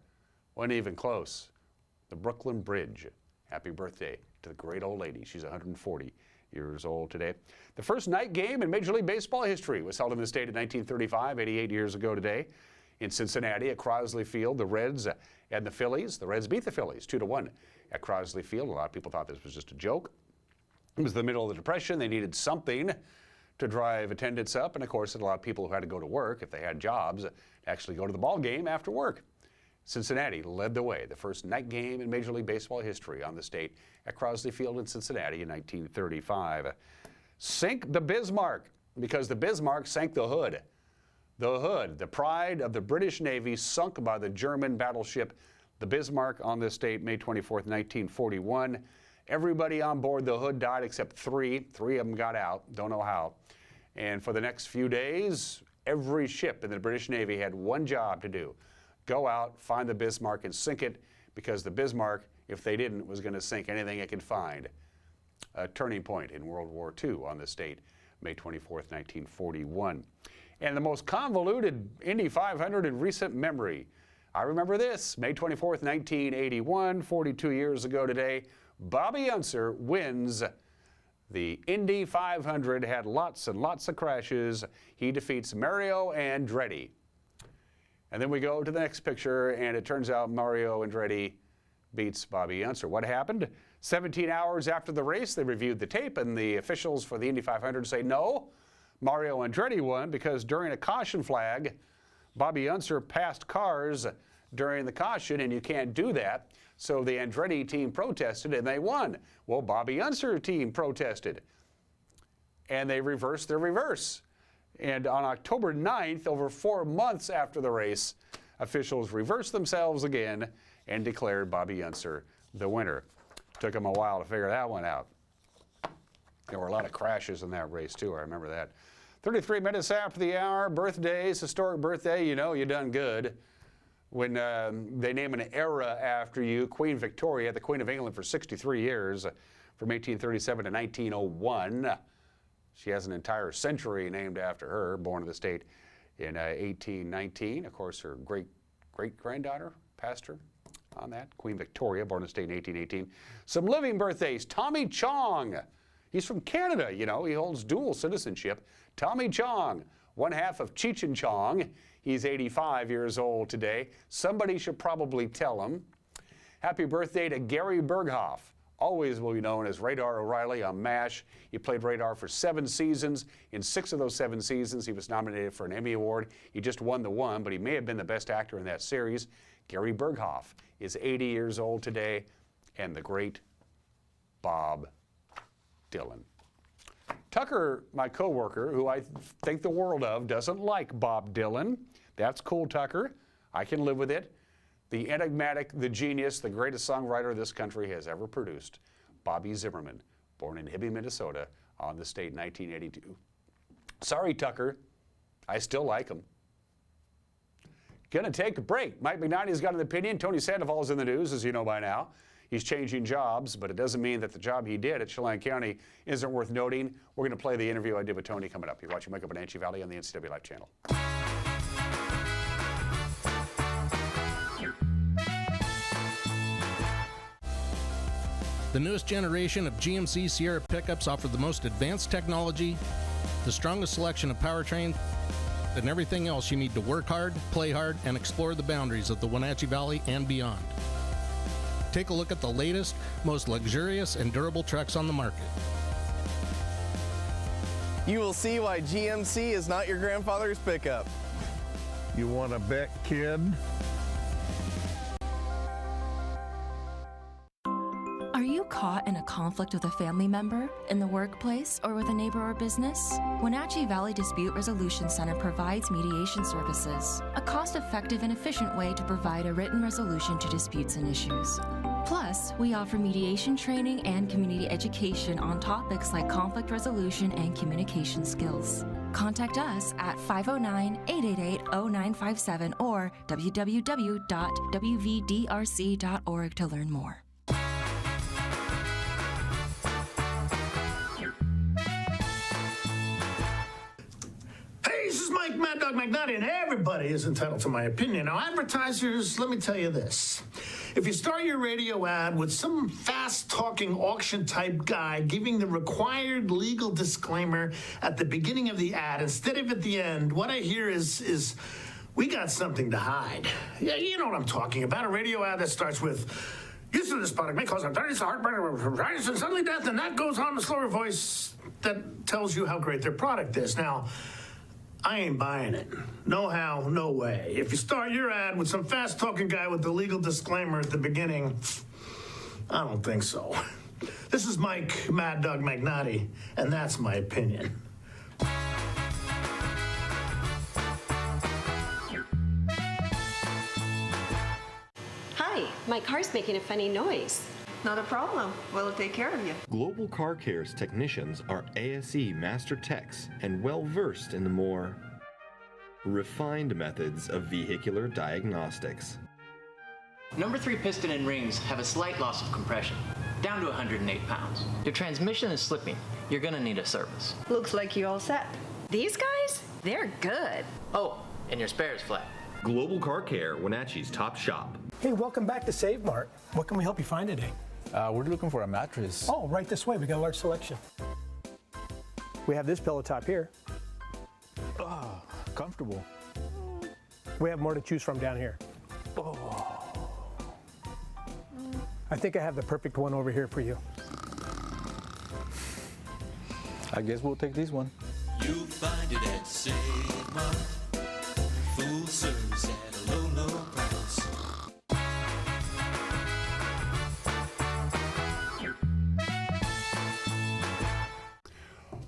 Speaker 4: Wasn't even close. The Brooklyn Bridge. Happy birthday to the great old lady. She's 140 years old today. The first night game in Major League Baseball history was held in this state in 1935, 88 years ago today. In Cincinnati at Crosley Field, the Reds and the Phillies. The Reds beat the Phillies 2-1 at Crosley Field. A lot of people thought this was just a joke. It was the middle of the Depression. They needed something to drive attendance up. And of course, a lot of people who had to go to work, if they had jobs, actually go to the ball game after work. Cincinnati led the way. The first night game in Major League Baseball history on this date at Crosley Field in Cincinnati in 1935. Sink the Bismarck, because the Bismarck sank the Hood. The Hood, the pride of the British Navy, sunk by the German battleship, the Bismarck, on this date, May 24th, 1941. Everybody on board the Hood died except three. Three of them got out. Don't know how. And for the next few days, every ship in the British Navy had one job to do. Go out, find the Bismarck, and sink it, because the Bismarck, if they didn't, was going to sink anything it could find. A turning point in World War II on this date, May 24th, 1941. And the most convoluted Indy 500 in recent memory. I remember this, May 24th, 1981, 42 years ago today, Bobby Unser wins the Indy 500, had lots and lots of crashes. He defeats Mario Andretti. And then we go to the next picture, and it turns out Mario Andretti beats Bobby Unser. What happened? 17 hours after the race, they reviewed the tape, and the officials for the Indy 500 say, no, Mario Andretti won, because during a caution flag, Bobby Unser passed cars during the caution, and you can't do that. So the Andretti team protested, and they won. Well, Bobby Unser team protested, and they reversed their reverse. And on October 9th, over 4 months after the race, officials reversed themselves again and declared Bobby Unser the winner. Took them a while to figure that one out. There were a lot of crashes in that race, too. I remember that. 33 minutes after the hour, birthdays, historic birthday, you know you done good. When they name an era after you, Queen Victoria, the Queen of England for 63 years, from 1837 to 1901. She has an entire century named after her, born in the state in 1819. Of course, her great-granddaughter passed her on that. Queen Victoria, born in the state in 1818. Some living birthdays. Tommy Chong. He's from Canada, you know. He holds dual citizenship. Tommy Chong, one half of Cheech and Chong. He's 85 years old today. Somebody should probably tell him. Happy birthday to Gary Berghoff. Always will be known as Radar O'Reilly on MASH. He played Radar for 7 seasons. In 6 of those 7 seasons, he was nominated for an Emmy Award. He just won the one, but he may have been the best actor in that series. Gary Berghoff is 80 years old today, and the great Bob Dylan. Tucker, my coworker, who I think the world of, doesn't like Bob Dylan. That's cool, Tucker. I can live with it. The enigmatic, the genius, the greatest songwriter this country has ever produced, Bobby Zimmerman, born in Hibbing, Minnesota, on this date in 1982. Sorry, Tucker, I still like him. Gonna take a break. Mike McNighty's got an opinion. Tony Sandoval's in the news, as you know by now. He's changing jobs, but it doesn't mean that the job he did at Chelan County isn't worth noting. We're gonna play the interview I did with Tony coming up. You're watching Wake Up in Wenatchee Valley on the NCW Live channel.
Speaker 18: The newest generation of GMC Sierra pickups offer the most advanced technology, the strongest selection of powertrains, and everything else you need to work hard, play hard, and explore the boundaries of the Wenatchee Valley and beyond. Take a look at the latest, most luxurious and durable trucks on the market.
Speaker 19: You will see why GMC is not your grandfather's pickup.
Speaker 20: You want to bet, kid?
Speaker 21: Are you caught in a conflict with a family member, in the workplace, or with a neighbor or business? Wenatchee Valley Dispute Resolution Center provides mediation services, a cost-effective and efficient way to provide a written resolution to disputes and issues. Plus, we offer mediation training and community education on topics like conflict resolution and communication skills. Contact us at 509-888-0957 or www.wvdrc.org to learn more.
Speaker 22: This is Mike Mad Dog McNighty, and everybody is entitled to my opinion. Now, advertisers, let me tell you this. If you start your radio ad with some fast-talking auction-type guy giving the required legal disclaimer at the beginning of the ad instead of at the end, what I hear is we got something to hide. Yeah, you know what I'm talking about. A radio ad that starts with, use of this product may cause arthritis, heartburn, arthritis, and suddenly death, and that goes on the slower voice that tells you how great their product is. Now, I ain't buying it. No how, no way. If you start your ad with some fast-talking guy with the legal disclaimer at the beginning, I don't think so. This is Mike Mad Dog McNighty, and that's my opinion.
Speaker 23: Hi, my car's making a funny noise.
Speaker 24: Not a problem. We'll take care of you.
Speaker 25: Global Car Care's technicians are ASE Master Techs and well-versed in the more refined methods of vehicular diagnostics.
Speaker 26: Number 3 piston and rings have a slight loss of compression, down to 108 pounds. Your transmission is slipping. You're gonna need a service.
Speaker 24: Looks like you all set.
Speaker 23: These guys? They're good.
Speaker 26: Oh, and your spare is flat.
Speaker 25: Global Car Care, Wenatchee's top shop.
Speaker 27: Hey, welcome back to Save Mart. What can we help you find today?
Speaker 28: We're looking for a mattress.
Speaker 27: Oh, right this way. We got a large selection. We have this pillow top here.
Speaker 28: Oh, comfortable.
Speaker 27: We have more to choose from down here.
Speaker 28: Oh.
Speaker 27: I think I have the perfect one over here for you.
Speaker 28: I guess we'll take this one.
Speaker 29: You'll find it at Save Mart. Full service at a low, low price.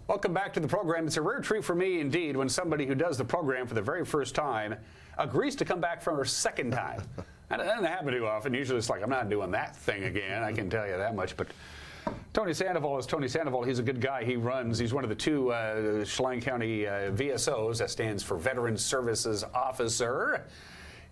Speaker 4: Welcome back to the program. It's a rare treat for me, indeed, when somebody who does the program for the very first time agrees to come back for a second time. That doesn't happen too often. Usually it's like, I'm not doing that thing again. I can tell you that much. But Tony Sandoval is Tony Sandoval. He's a good guy. He's one of the 2 Chelan County VSOs. That stands for Veteran Services Officer.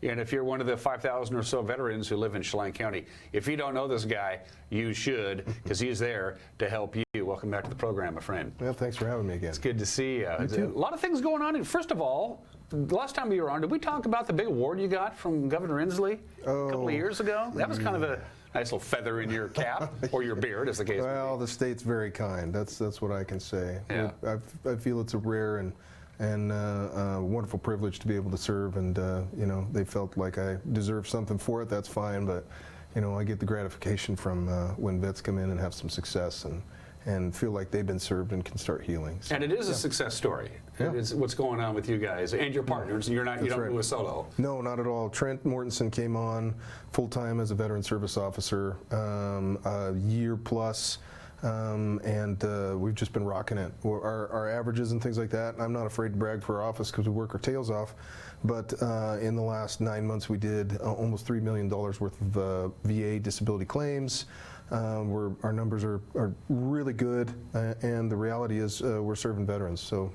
Speaker 4: And if you're one of the 5,000 or so veterans who live in Chelan County, if you don't know this guy, you should, because he's there to help you. Welcome back to the program, my friend.
Speaker 30: Well, thanks for having me again.
Speaker 4: It's good to see you.
Speaker 30: You too.
Speaker 4: A lot of things going on. And first of all, the last time you were on, did we talk about the big award you got from Governor Inslee a couple of years ago? That was kind of a nice little feather in your cap, or your beard, as the case may be.
Speaker 30: Well, the state's very kind. That's what I can say.
Speaker 4: Yeah.
Speaker 30: I feel it's a rare and
Speaker 1: and a wonderful privilege to be able to serve. And you know, they felt like I deserved something for it. That's fine, but you know, I get the gratification from when vets come in and have some success and feel like they've been served and can start healing. So,
Speaker 4: and it is a success story.
Speaker 1: Yeah.
Speaker 4: It's what's going on with you guys and your partners. You don't do a solo.
Speaker 1: No, not at all. Trent Mortensen came on full-time as a veteran service officer, a year plus, and we've just been rocking it. Our averages and things like that, I'm not afraid to brag for our office because we work our tails off, but in the last 9 months we did almost $3 million worth of VA disability claims. Our numbers are really good, and the reality is we're serving veterans, so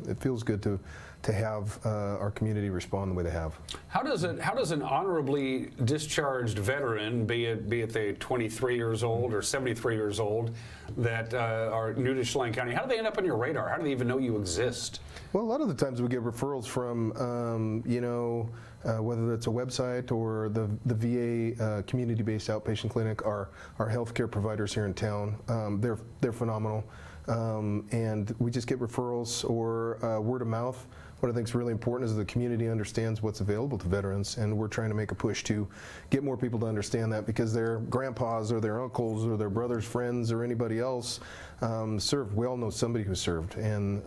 Speaker 1: it feels good to have our community respond the way they have.
Speaker 4: How does an honorably discharged veteran, be it they 23 years old or 73 years old, that are new to Chelan County, how do they end up on your radar? How do they even know you exist?
Speaker 1: Well, a lot of the times we get referrals from, you know, whether it's a website or the VA community-based outpatient clinic, our healthcare providers here in town. They're phenomenal, and we just get referrals or word of mouth. What I think is really important is the community understands what's available to veterans, and we're trying to make a push to get more people to understand that, because their grandpas or their uncles or their brothers, friends, or anybody else served. We all know somebody who served, and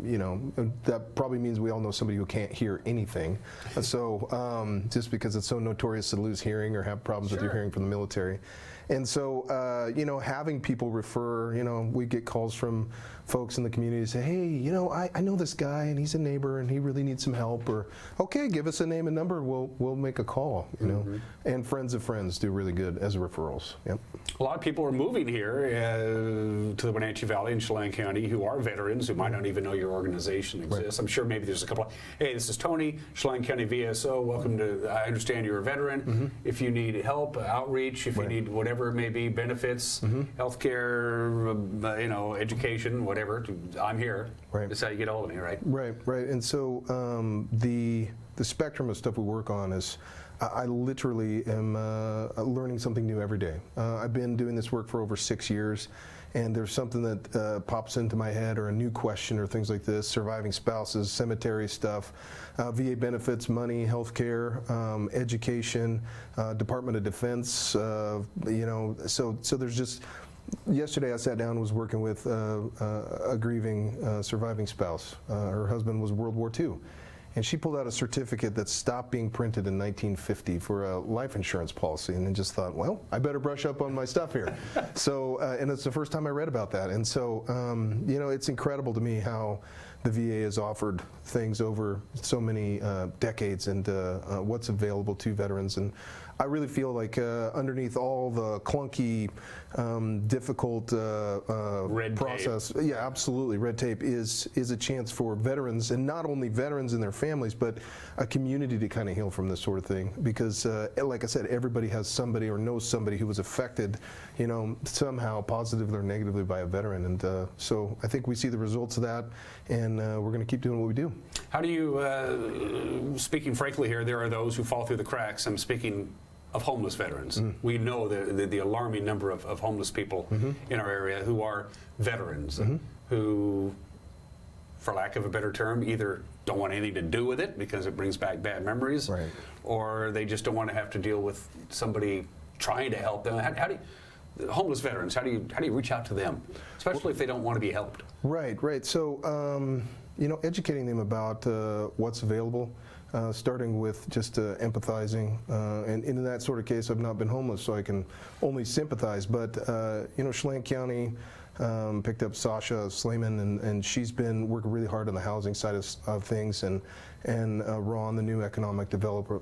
Speaker 1: you know, that probably means we all know somebody who can't hear anything. So just because it's so notorious to lose hearing or have problems with your hearing from the military. And so, you know, having people refer, you know, we get calls from folks in the community say, hey, you know, I know this guy and he's a neighbor and he really needs some help, or, okay, give us a name and number, we'll make a call, you know. And friends of friends do really good as referrals. Yep.
Speaker 4: A lot of people are moving here to the Wenatchee Valley in Chelan County who are veterans who might not even know your organization exists. I'm sure maybe there's a couple of, hey, this is Tony, Chelan County VSO, welcome to, I understand you're a veteran. If you need help, outreach, if you need whatever it may be, benefits, healthcare, you know, education, whatever, I'm here. That's how you get hold of me, right?
Speaker 1: Right. And so the spectrum of stuff we work on is, I literally am learning something new every day. I've been doing this work for over 6 years, and there's something that pops into my head, or a new question or things like this: surviving spouses, cemetery stuff, VA benefits, money, healthcare, education, Department of Defense, you know, so there's just, yesterday I sat down and was working with a grieving surviving spouse. Her husband was World War II. And she pulled out a certificate that stopped being printed in 1950 for a life insurance policy, and then just thought, well, I better brush up on my stuff here. So, and it's the first time I read about that. And so, you know, it's incredible to me how the VA has offered things over so many decades, and what's available to veterans. And I really feel like underneath all the clunky, difficult
Speaker 4: red
Speaker 1: process,
Speaker 4: tape.
Speaker 1: yeah, absolutely, red tape is a chance for veterans, and not only veterans and their families, but a community to kind of heal from this sort of thing. Because, like I said, everybody has somebody or knows somebody who was affected, you know, somehow positively or negatively by a veteran. And so I think we see the results of that, and we're going to keep doing what we do.
Speaker 4: How do you, speaking frankly here, there are those who fall through the cracks. I'm speaking of homeless veterans. We know the alarming number of homeless people in our area who are veterans, who, for lack of a better term, either don't want anything to do with it because it brings back bad memories, or they just don't want to have to deal with somebody trying to help them. How do you, homeless veterans, how do you reach out to them, especially if they don't want to be helped?
Speaker 1: Right. So, you know, educating them about what's available. Starting with just empathizing, and in that sort of case, I've not been homeless, so I can only sympathize. But you know, Chelan County picked up Sasha Slayman, and she's been working really hard on the housing side of things, and Ron, the new economic developer,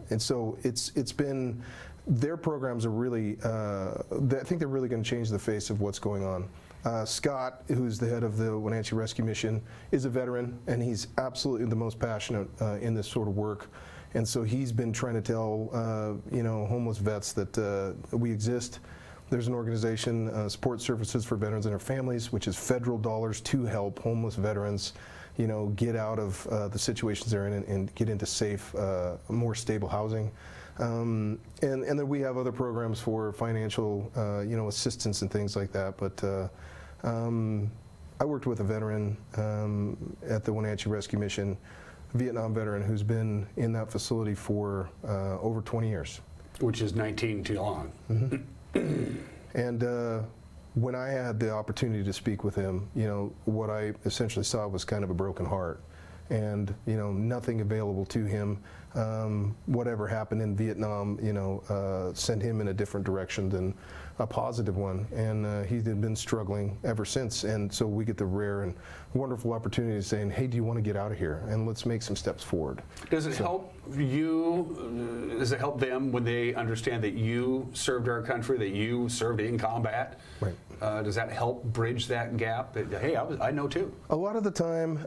Speaker 1: and so it's been, their programs are really, I think they're really going to change the face of what's going on. Scott, who's the head of the Wenatchee Rescue Mission, is a veteran, and he's absolutely the most passionate in this sort of work. And so he's been trying to tell, you know, homeless vets that we exist. There's an organization, Support Services for Veterans and Their Families, which is federal dollars to help homeless veterans, you know, get out of the situations they're in and get into safe, more stable housing. And then we have other programs for financial, you know, assistance and things like that. But I worked with a veteran at the Wenatchee Rescue Mission, a Vietnam veteran who's been in that facility for over 20 years.
Speaker 4: Which is 19 too long.
Speaker 1: Mm-hmm. And when I had the opportunity to speak with him, you know, what I essentially saw was kind of a broken heart. And, you know, nothing available to him. Whatever happened in Vietnam, you know, sent him in a different direction than a positive one. And he had been struggling ever since. And so we get the rare and wonderful opportunity of saying, hey, do you want to get out of here? And let's make some steps forward.
Speaker 4: Does it help you, does it help them when they understand that you served our country, that you served in combat?
Speaker 1: Right.
Speaker 4: Does that help bridge that gap? That, hey, I know too.
Speaker 1: A lot of the time,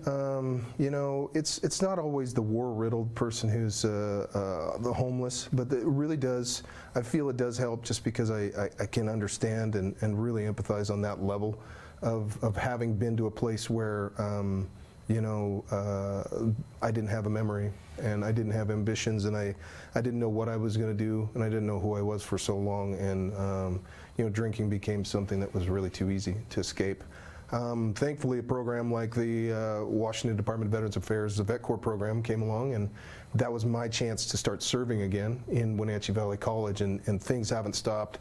Speaker 1: you know, it's not always the war-riddled person who's the homeless, but it really does. I feel it does help just because I can understand and really empathize on that level of having been to a place where, you know, I didn't have a memory and I didn't have ambitions and I didn't know what I was going to do and I didn't know who I was for so long, and you know, drinking became something that was really too easy to escape. Thankfully, a program like the Washington Department of Veterans Affairs, the Vet Corps program, came along, and that was my chance to start serving again in Wenatchee Valley College, and things haven't stopped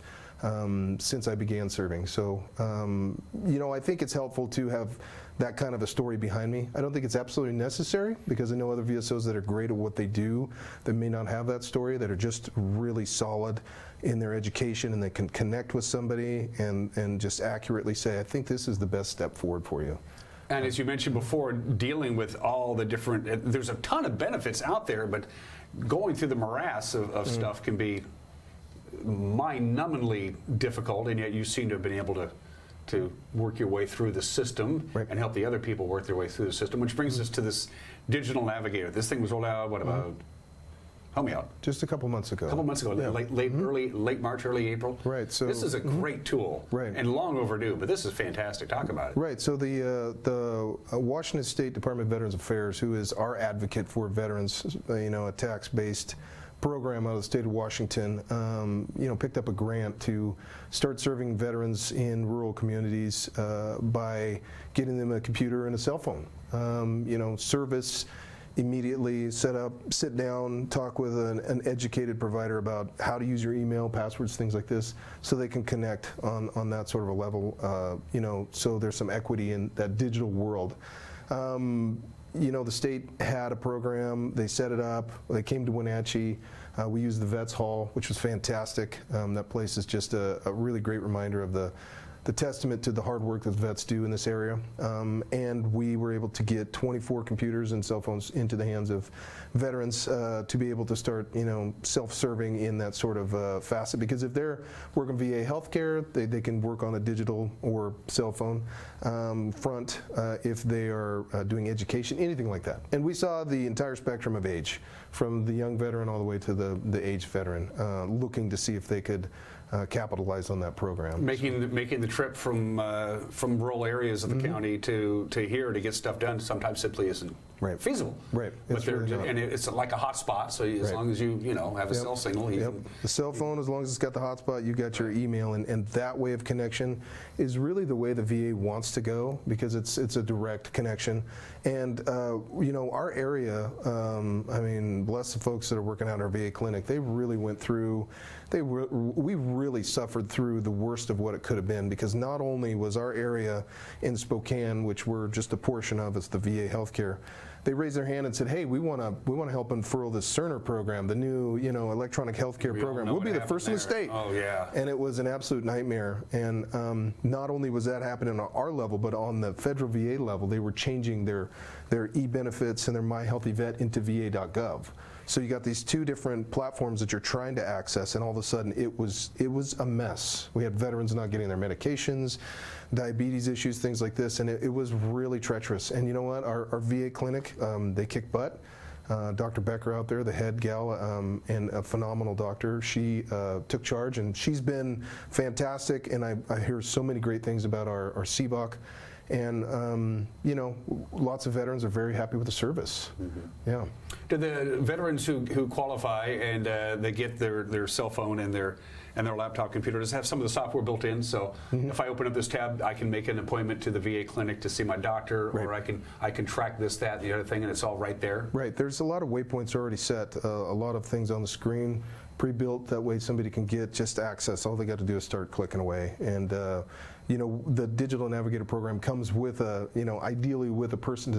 Speaker 1: since I began serving. So, you know, I think it's helpful to have that kind of a story behind me. I don't think it's absolutely necessary, because I know other VSOs that are great at what they do that may not have that story, that are just really solid in their education and they can connect with somebody and just accurately say, I think this is the best step forward for you.
Speaker 4: And as you mentioned before, dealing with all the different, there's a ton of benefits out there, but going through the morass of stuff can be mind-numbingly difficult, and yet you seem to have been able to work your way through the system and help the other people work their way through the system, which brings us to this digital navigator. This thing was rolled out, what about, help me out.
Speaker 1: Just a couple months ago.
Speaker 4: A couple months ago,
Speaker 1: Yeah.
Speaker 4: late March, early April.
Speaker 1: Right. So
Speaker 4: this is a great tool,
Speaker 1: right,
Speaker 4: and long overdue, but this is fantastic. Talk about it.
Speaker 1: Right. So the Washington State Department of Veterans Affairs, who is our advocate for veterans, you know, a tax-based program out of the state of Washington, you know, picked up a grant to start serving veterans in rural communities by getting them a computer and a cell phone. You know, service immediately, set up, sit down, talk with an educated provider about how to use your email, passwords, things like this, so they can connect on that sort of a level, you know, so there's some equity in that digital world. You know, the state had a program, they set it up, they came to Wenatchee, we used the Vets Hall, which was fantastic. That place is just a really great reminder of the testament to the hard work that vets do in this area, and we were able to get 24 computers and cell phones into the hands of veterans to be able to start, you know, self-serving in that sort of facet, because if they're working VA healthcare, they can work on a digital or cell phone front if they are doing education, anything like that. And we saw the entire spectrum of age, from the young veteran all the way to the aged veteran, looking to see if they could capitalize on that program.
Speaker 4: Making the trip from rural areas of the county to here to get stuff done sometimes simply isn't feasible.
Speaker 1: Right.
Speaker 4: But and it's like a hotspot, so as long as you know have a cell signal.
Speaker 1: The cell phone, as long as it's got the hotspot, you got your email, and that way of connection is really the way the VA wants to go, because it's a direct connection. And you know, our area, I mean, bless the folks that are working out in our VA clinic. They really went through. We really suffered through the worst of what it could have been, because not only was our area in Spokane, which we're just a portion of, it's the VA healthcare, they raised their hand and said, "Hey, we want to help unfurl this Cerner program, the new, you know, electronic healthcare program. We'll be the first in the state."
Speaker 4: Oh yeah.
Speaker 1: And it was an absolute nightmare. And not only was that happening on our level, but on the federal VA level, they were changing their e-benefits and their My Healthy Vet into VA.gov. So you got these two different platforms that you're trying to access, and all of a sudden it was a mess. We had veterans not getting their medications, diabetes issues, things like this, and it was really treacherous. And you know what? Our VA clinic, they kick butt. Dr. Becker out there, the head gal, and a phenomenal doctor, she took charge, and she's been fantastic, and I hear so many great things about our CBOC. And, you know, lots of veterans are very happy with the service. Yeah.
Speaker 4: Do the veterans who qualify and they get their cell phone and their and their laptop computer does have some of the software built in. So if I open up this tab, I can make an appointment to the VA clinic to see my doctor, or I can track this, that, and the other thing, and it's all right there.
Speaker 1: Right. There's a lot of waypoints already set. A lot of things on the screen pre-built. That way, somebody can get just access. All they got to do is start clicking away. And you know, the Digital Navigator program comes with a, you know, ideally with a person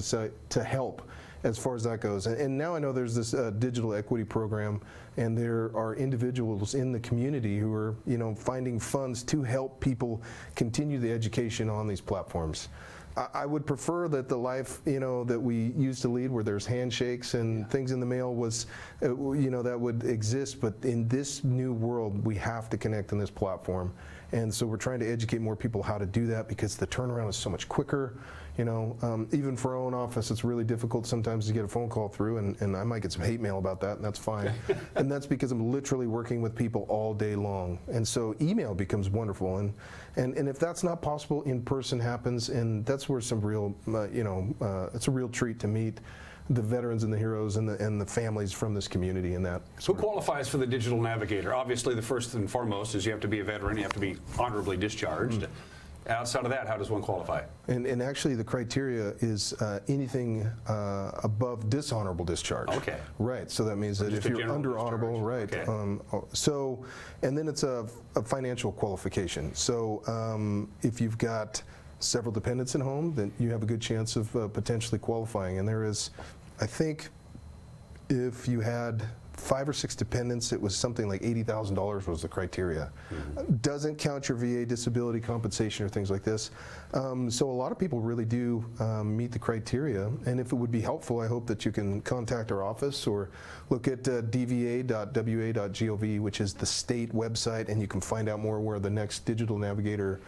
Speaker 1: to help as far as that goes. And now I know there's this digital equity program, and there are individuals in the community who are, you know, finding funds to help people continue the education on these platforms. I would prefer that the life, you know, that we used to lead, where there's handshakes and things in the mail, was, you know, that would exist. But in this new world, we have to connect on this platform. And so we're trying to educate more people how to do that, because the turnaround is so much quicker. You know, even for our own office, it's really difficult sometimes to get a phone call through, and I might get some hate mail about that, and that's fine. And that's because I'm literally working with people all day long. And so email becomes wonderful. And if that's not possible, in person happens, and that's where some real, you know, it's a real treat to meet the veterans and the heroes and the families from this community. And that.
Speaker 4: Who qualifies for the Digital Navigator? Obviously, the first and foremost is you have to be a veteran, you have to be honorably discharged. Outside of that, how does one qualify?
Speaker 1: And actually, the criteria is anything above dishonorable discharge.
Speaker 4: Okay.
Speaker 1: Right. So that means that if you're under honorable, right.
Speaker 4: Okay.
Speaker 1: So, and then it's a financial qualification. So if you've got several dependents at home, then you have a good chance of potentially qualifying. And there is, I think, if you had 5 or 6 dependents, it was something like $80,000 was the criteria. Doesn't count your VA disability compensation or things like this. So a lot of people really do meet the criteria. And if it would be helpful, I hope that you can contact our office or look at dva.wa.gov, which is the state website, and you can find out more where the next Digital Navigator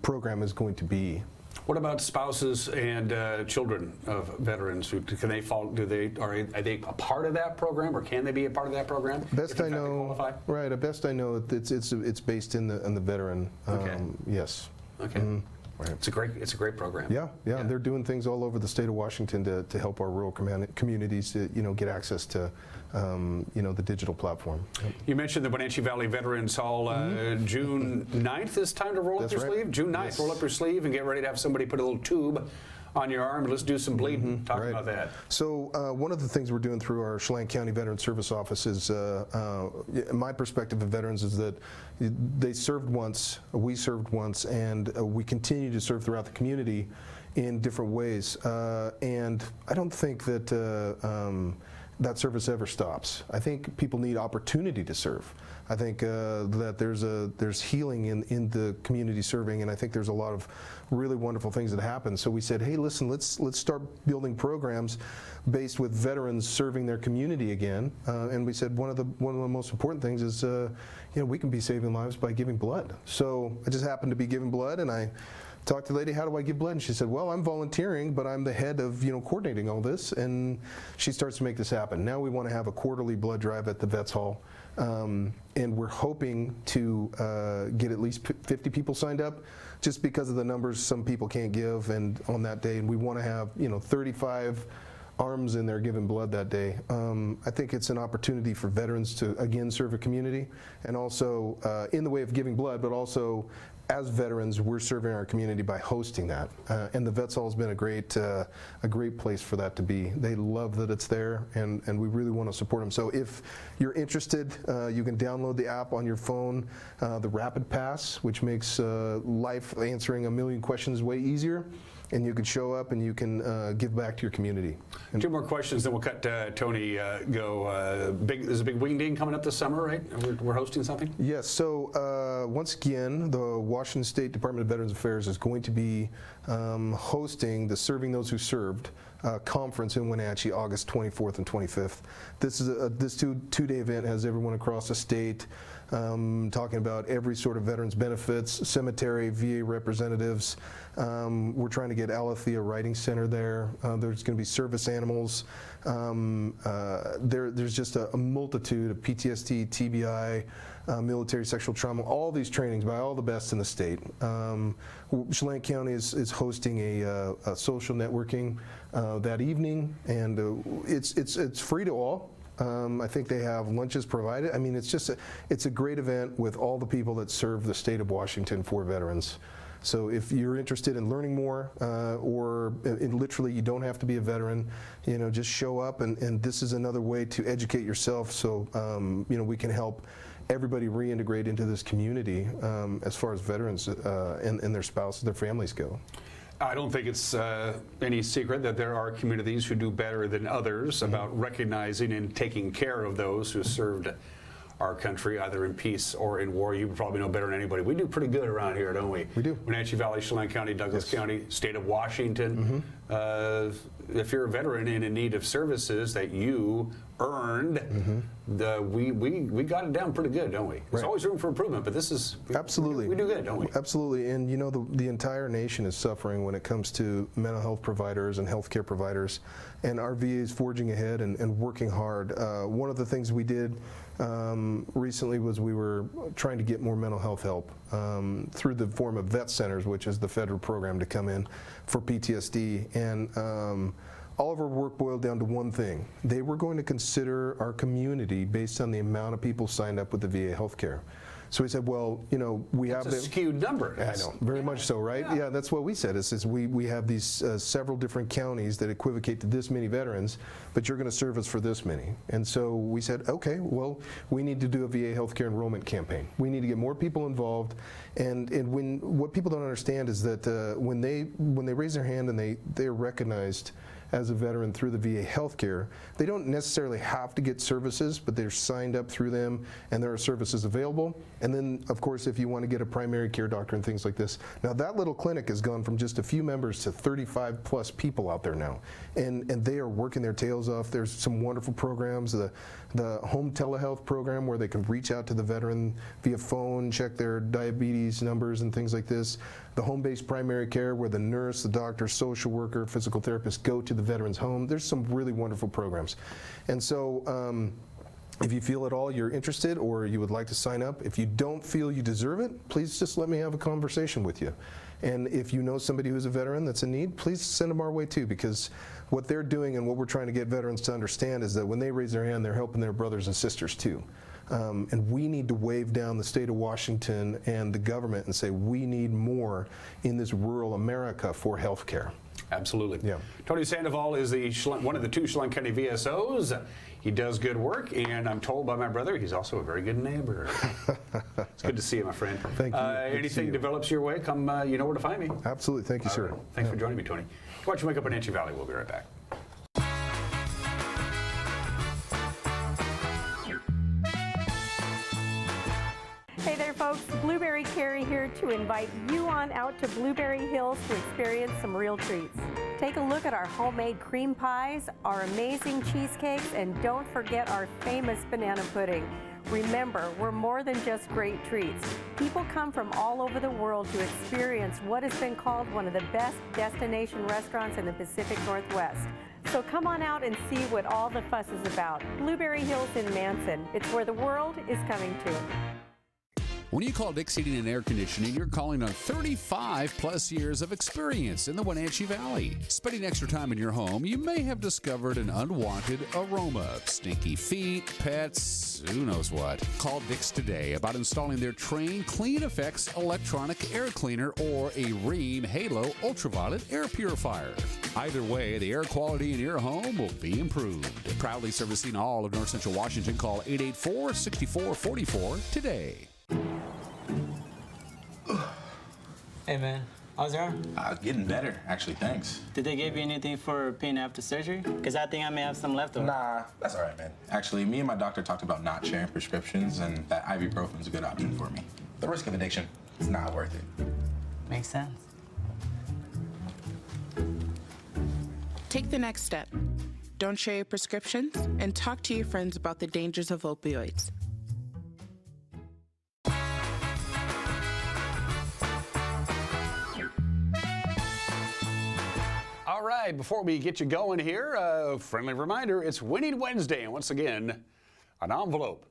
Speaker 1: program is going to be.
Speaker 4: What about spouses and children of veterans? Can they fall? Are they a part of that program, or can they be a part of that program?
Speaker 1: Best I know, right? Best I know, it's based in the veteran.
Speaker 4: Okay.
Speaker 1: Yes.
Speaker 4: Okay. Right. It's a great program.
Speaker 1: Yeah. They're doing things all over the state of Washington to help our rural communities to, you know, get access to you know, the digital platform. Yep.
Speaker 4: You mentioned the Wenatchee Valley Veterans Hall. June 9th is time to roll up your sleeve. June 9th, yes. Roll up your sleeve and get ready to have somebody put a little tube on your arm. Let's do some bleeding. Talk about that.
Speaker 1: So one of the things we're doing through our Chelan County Veteran Service Office is, my perspective of veterans is that they served once, we served once, and we continue to serve throughout the community in different ways. And I don't think that that service ever stops. I think people need opportunity to serve. I think that there's healing in the community serving, and I think there's a lot of really wonderful things that happen. So we said, hey, listen, let's start building programs based with veterans serving their community again. And we said one of the most important things is, you know, we can be saving lives by giving blood. So I just happened to be giving blood, and I talked to the lady, how do I give blood? And she said, well, I'm volunteering, but I'm the head of, you know, coordinating all this. And she starts to make this happen. Now we want to have a quarterly blood drive at the Vets Hall. And we're hoping to get at least 50 people signed up, just because of the numbers some people can't give and on that day. And we want to have, you know, 35 arms in there giving blood that day. I think it's an opportunity for veterans to, again, serve a community, and also in the way of giving blood, but also as veterans, we're serving our community by hosting that. And the Vets Hall has been a great place for that to be. They love that it's there, and we really want to support them. So if you're interested, you can download the app on your phone, the Rapid Pass, which makes life answering a million questions way easier. And you can show up and you can give back to your community. And
Speaker 4: 2 more questions, then we'll cut Tony go. There's a big wingding coming up this summer, right? We're hosting something?
Speaker 1: Yes. So once again, the Washington State Department of Veterans Affairs is going to be hosting the Serving Those Who Served conference in Wenatchee, August 24th and 25th. This is this two-day event has everyone across the state talking about every sort of veterans benefits, cemetery, VA representatives. We're trying to get Alethea Writing Center there. There's going to be service animals. There's just a multitude of PTSD, TBI, military sexual trauma, all these trainings by all the best in the state. Chelan County is hosting a social networking that evening, and it's free to all. I think they have lunches provided. I mean, it's a great event with all the people that serve the state of Washington for veterans. So if you're interested in learning more, or literally you don't have to be a veteran, just show up, and this is another way to educate yourself, so we can help everybody reintegrate into this community as far as veterans and their spouses, their families go.
Speaker 4: I don't think it's any secret that there are communities who do better than others about recognizing and taking care of those who served our country, either in peace or in war. You probably know better than anybody. We do pretty good around here, don't we?
Speaker 1: We do.
Speaker 4: Wenatchee Valley, Chelan County, Douglas County, state of Washington. If you're a veteran and in need of services that you earned, we got it down pretty good, don't we? There's always room for improvement, but this is
Speaker 1: absolutely
Speaker 4: we do good, don't we?
Speaker 1: Absolutely, and the entire nation is suffering when it comes to mental health providers and healthcare providers, and our VA is forging ahead and working hard. One of the things we did recently was we were trying to get more mental health help through the form of vet centers, which is the federal program to come in for PTSD, and all of our work boiled down to one thing. They were going to consider our community based on the amount of people signed up with the VA healthcare. So we said, well, we have
Speaker 4: a skewed number.
Speaker 1: I know, very much so, right? Yeah, that's what we said. Is we have these several different counties that equivocate to this many veterans, but you're going to serve us for this many. And so we said, okay, well, we need to do a VA healthcare enrollment campaign. We need to get more people involved. And what people don't understand is that when they raise their hand and they're recognized as a veteran through the VA healthcare, they don't necessarily have to get services, but they're signed up through them, and there are services available. And then, of course, if you want to get a primary care doctor and things like this, now that little clinic has gone from just a few members to 35 plus people out there now, and they are working their tails off. There's some wonderful programs, the home telehealth program where they can reach out to the veteran via phone, check their diabetes numbers and things like this. The home-based primary care where the nurse, the doctor, social worker, physical therapist go to the veteran's home. There's some really wonderful programs. And so if you feel at all you're interested or you would like to sign up, if you don't feel you deserve it, please just let me have a conversation with you. And if you know somebody who's a veteran that's in need, please send them our way too, because what they're doing and what we're trying to get veterans to understand is that when they raise their hand, they're helping their brothers and sisters too. And we need to wave down the state of Washington and the government and say we need more in this rural America for health care.
Speaker 4: Absolutely.
Speaker 1: Yeah.
Speaker 4: Tony Sandoval is one of the two Chelan County VSOs. He does good work, and I'm told by my brother he's also a very good neighbor. It's good to see you, my friend.
Speaker 1: Thank you.
Speaker 4: Anything develops your way, come, you know where to find me.
Speaker 1: Absolutely. Thank you, sir.
Speaker 4: Thanks for joining me, Tony. Watch Wake Up Wenatchee Valley. We'll be right back.
Speaker 3: Hey there, folks. Blueberry Carrie here to invite you on out to Blueberry Hills to experience some real treats. Take a look at our homemade cream pies, our amazing cheesecakes, and don't forget our famous banana pudding. Remember, we're more than just great treats. People come from all over the world to experience what has been called one of the best destination restaurants in the Pacific Northwest. So come on out and see what all the fuss is about. Blueberry Hills in Manson. It's where the world is coming to.
Speaker 5: When you call Dick's Heating and Air Conditioning, you're calling on 35 plus years of experience in the Wenatchee Valley. Spending extra time in your home, you may have discovered an unwanted aroma. Stinky feet, pets, who knows what. Call Dick's today about installing their Train Clean Effects electronic air cleaner or a Rheem Halo ultraviolet air purifier. Either way, the air quality in your home will be improved. Proudly servicing all of North Central Washington, call 884-6444 today.
Speaker 6: Hey man, how's your arm?
Speaker 7: Getting better, actually, thanks.
Speaker 6: Did they give you anything for pain after surgery? Because I think I may have some left over.
Speaker 7: Nah, that's all right, man. Actually, me and my doctor talked about not sharing prescriptions, and that ibuprofen's a good option for me. The risk of addiction, it's not worth it.
Speaker 6: Makes sense.
Speaker 8: Take the next step. Don't share your prescriptions, and talk to your friends about the dangers of opioids.
Speaker 4: All right, before we get you going here, a friendly reminder, it's Winning Wednesday, and once again, an envelope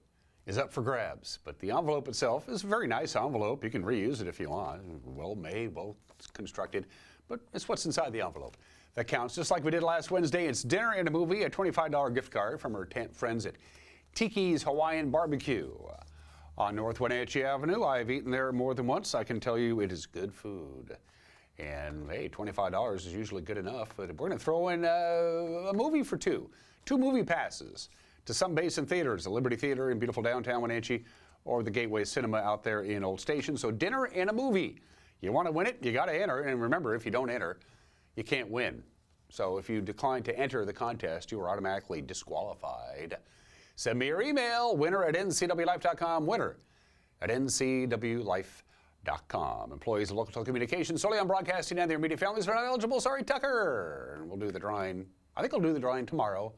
Speaker 4: is up for grabs. But the envelope itself is a very nice envelope. You can reuse it if you want. Well made, well constructed. but it's what's inside the envelope that counts. Just like we did last Wednesday, it's dinner and a movie, a $25 gift card from our friends at Tiki's Hawaiian Barbecue on North Wenatchee Avenue. I've eaten there more than once. I can tell you it is good food. And hey, $25 is usually good enough, but we're going to throw in a movie for two movie passes to some Basin theaters, the Liberty Theater in beautiful downtown Wenatchee, or the Gateway Cinema out there in Old Station. So dinner and a movie. You want to win it, you got to enter. And remember, if you don't enter, you can't win. So if you decline to enter the contest, you are automatically disqualified. Send me your email, winner@ncwlife.com, winner@ncwlife.com. Employees of local telecommunications solely on broadcasting and their immediate families are not eligible. Sorry, Tucker. And we'll do the drawing. I think I'll do the drawing tomorrow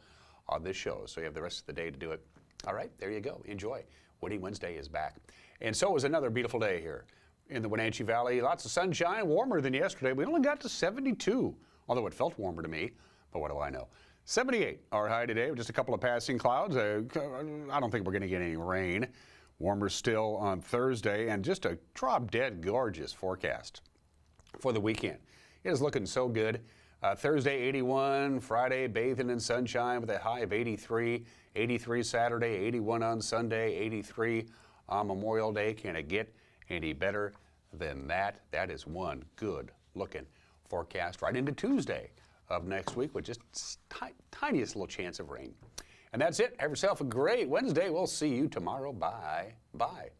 Speaker 4: on this show, so you have the rest of the day to do it. All right, there you go. Enjoy. Woody Wednesday is back. And so is another beautiful day here in the Wenatchee Valley. Lots of sunshine, warmer than yesterday. We only got to 72, although it felt warmer to me, but what do I know? 78, our high today, with just a couple of passing clouds. I don't think we're going to get any rain. Warmer still on Thursday, and just a drop-dead gorgeous forecast for the weekend. It is looking so good. Thursday, 81. Friday, bathing in sunshine with a high of 83. 83 Saturday, 81 on Sunday, 83 on Memorial Day. Can it get any better than that? That is one good-looking forecast right into Tuesday of next week with just tiniest little chance of rain. And that's it. Have yourself a great Wednesday. We'll see you tomorrow. Bye. Bye.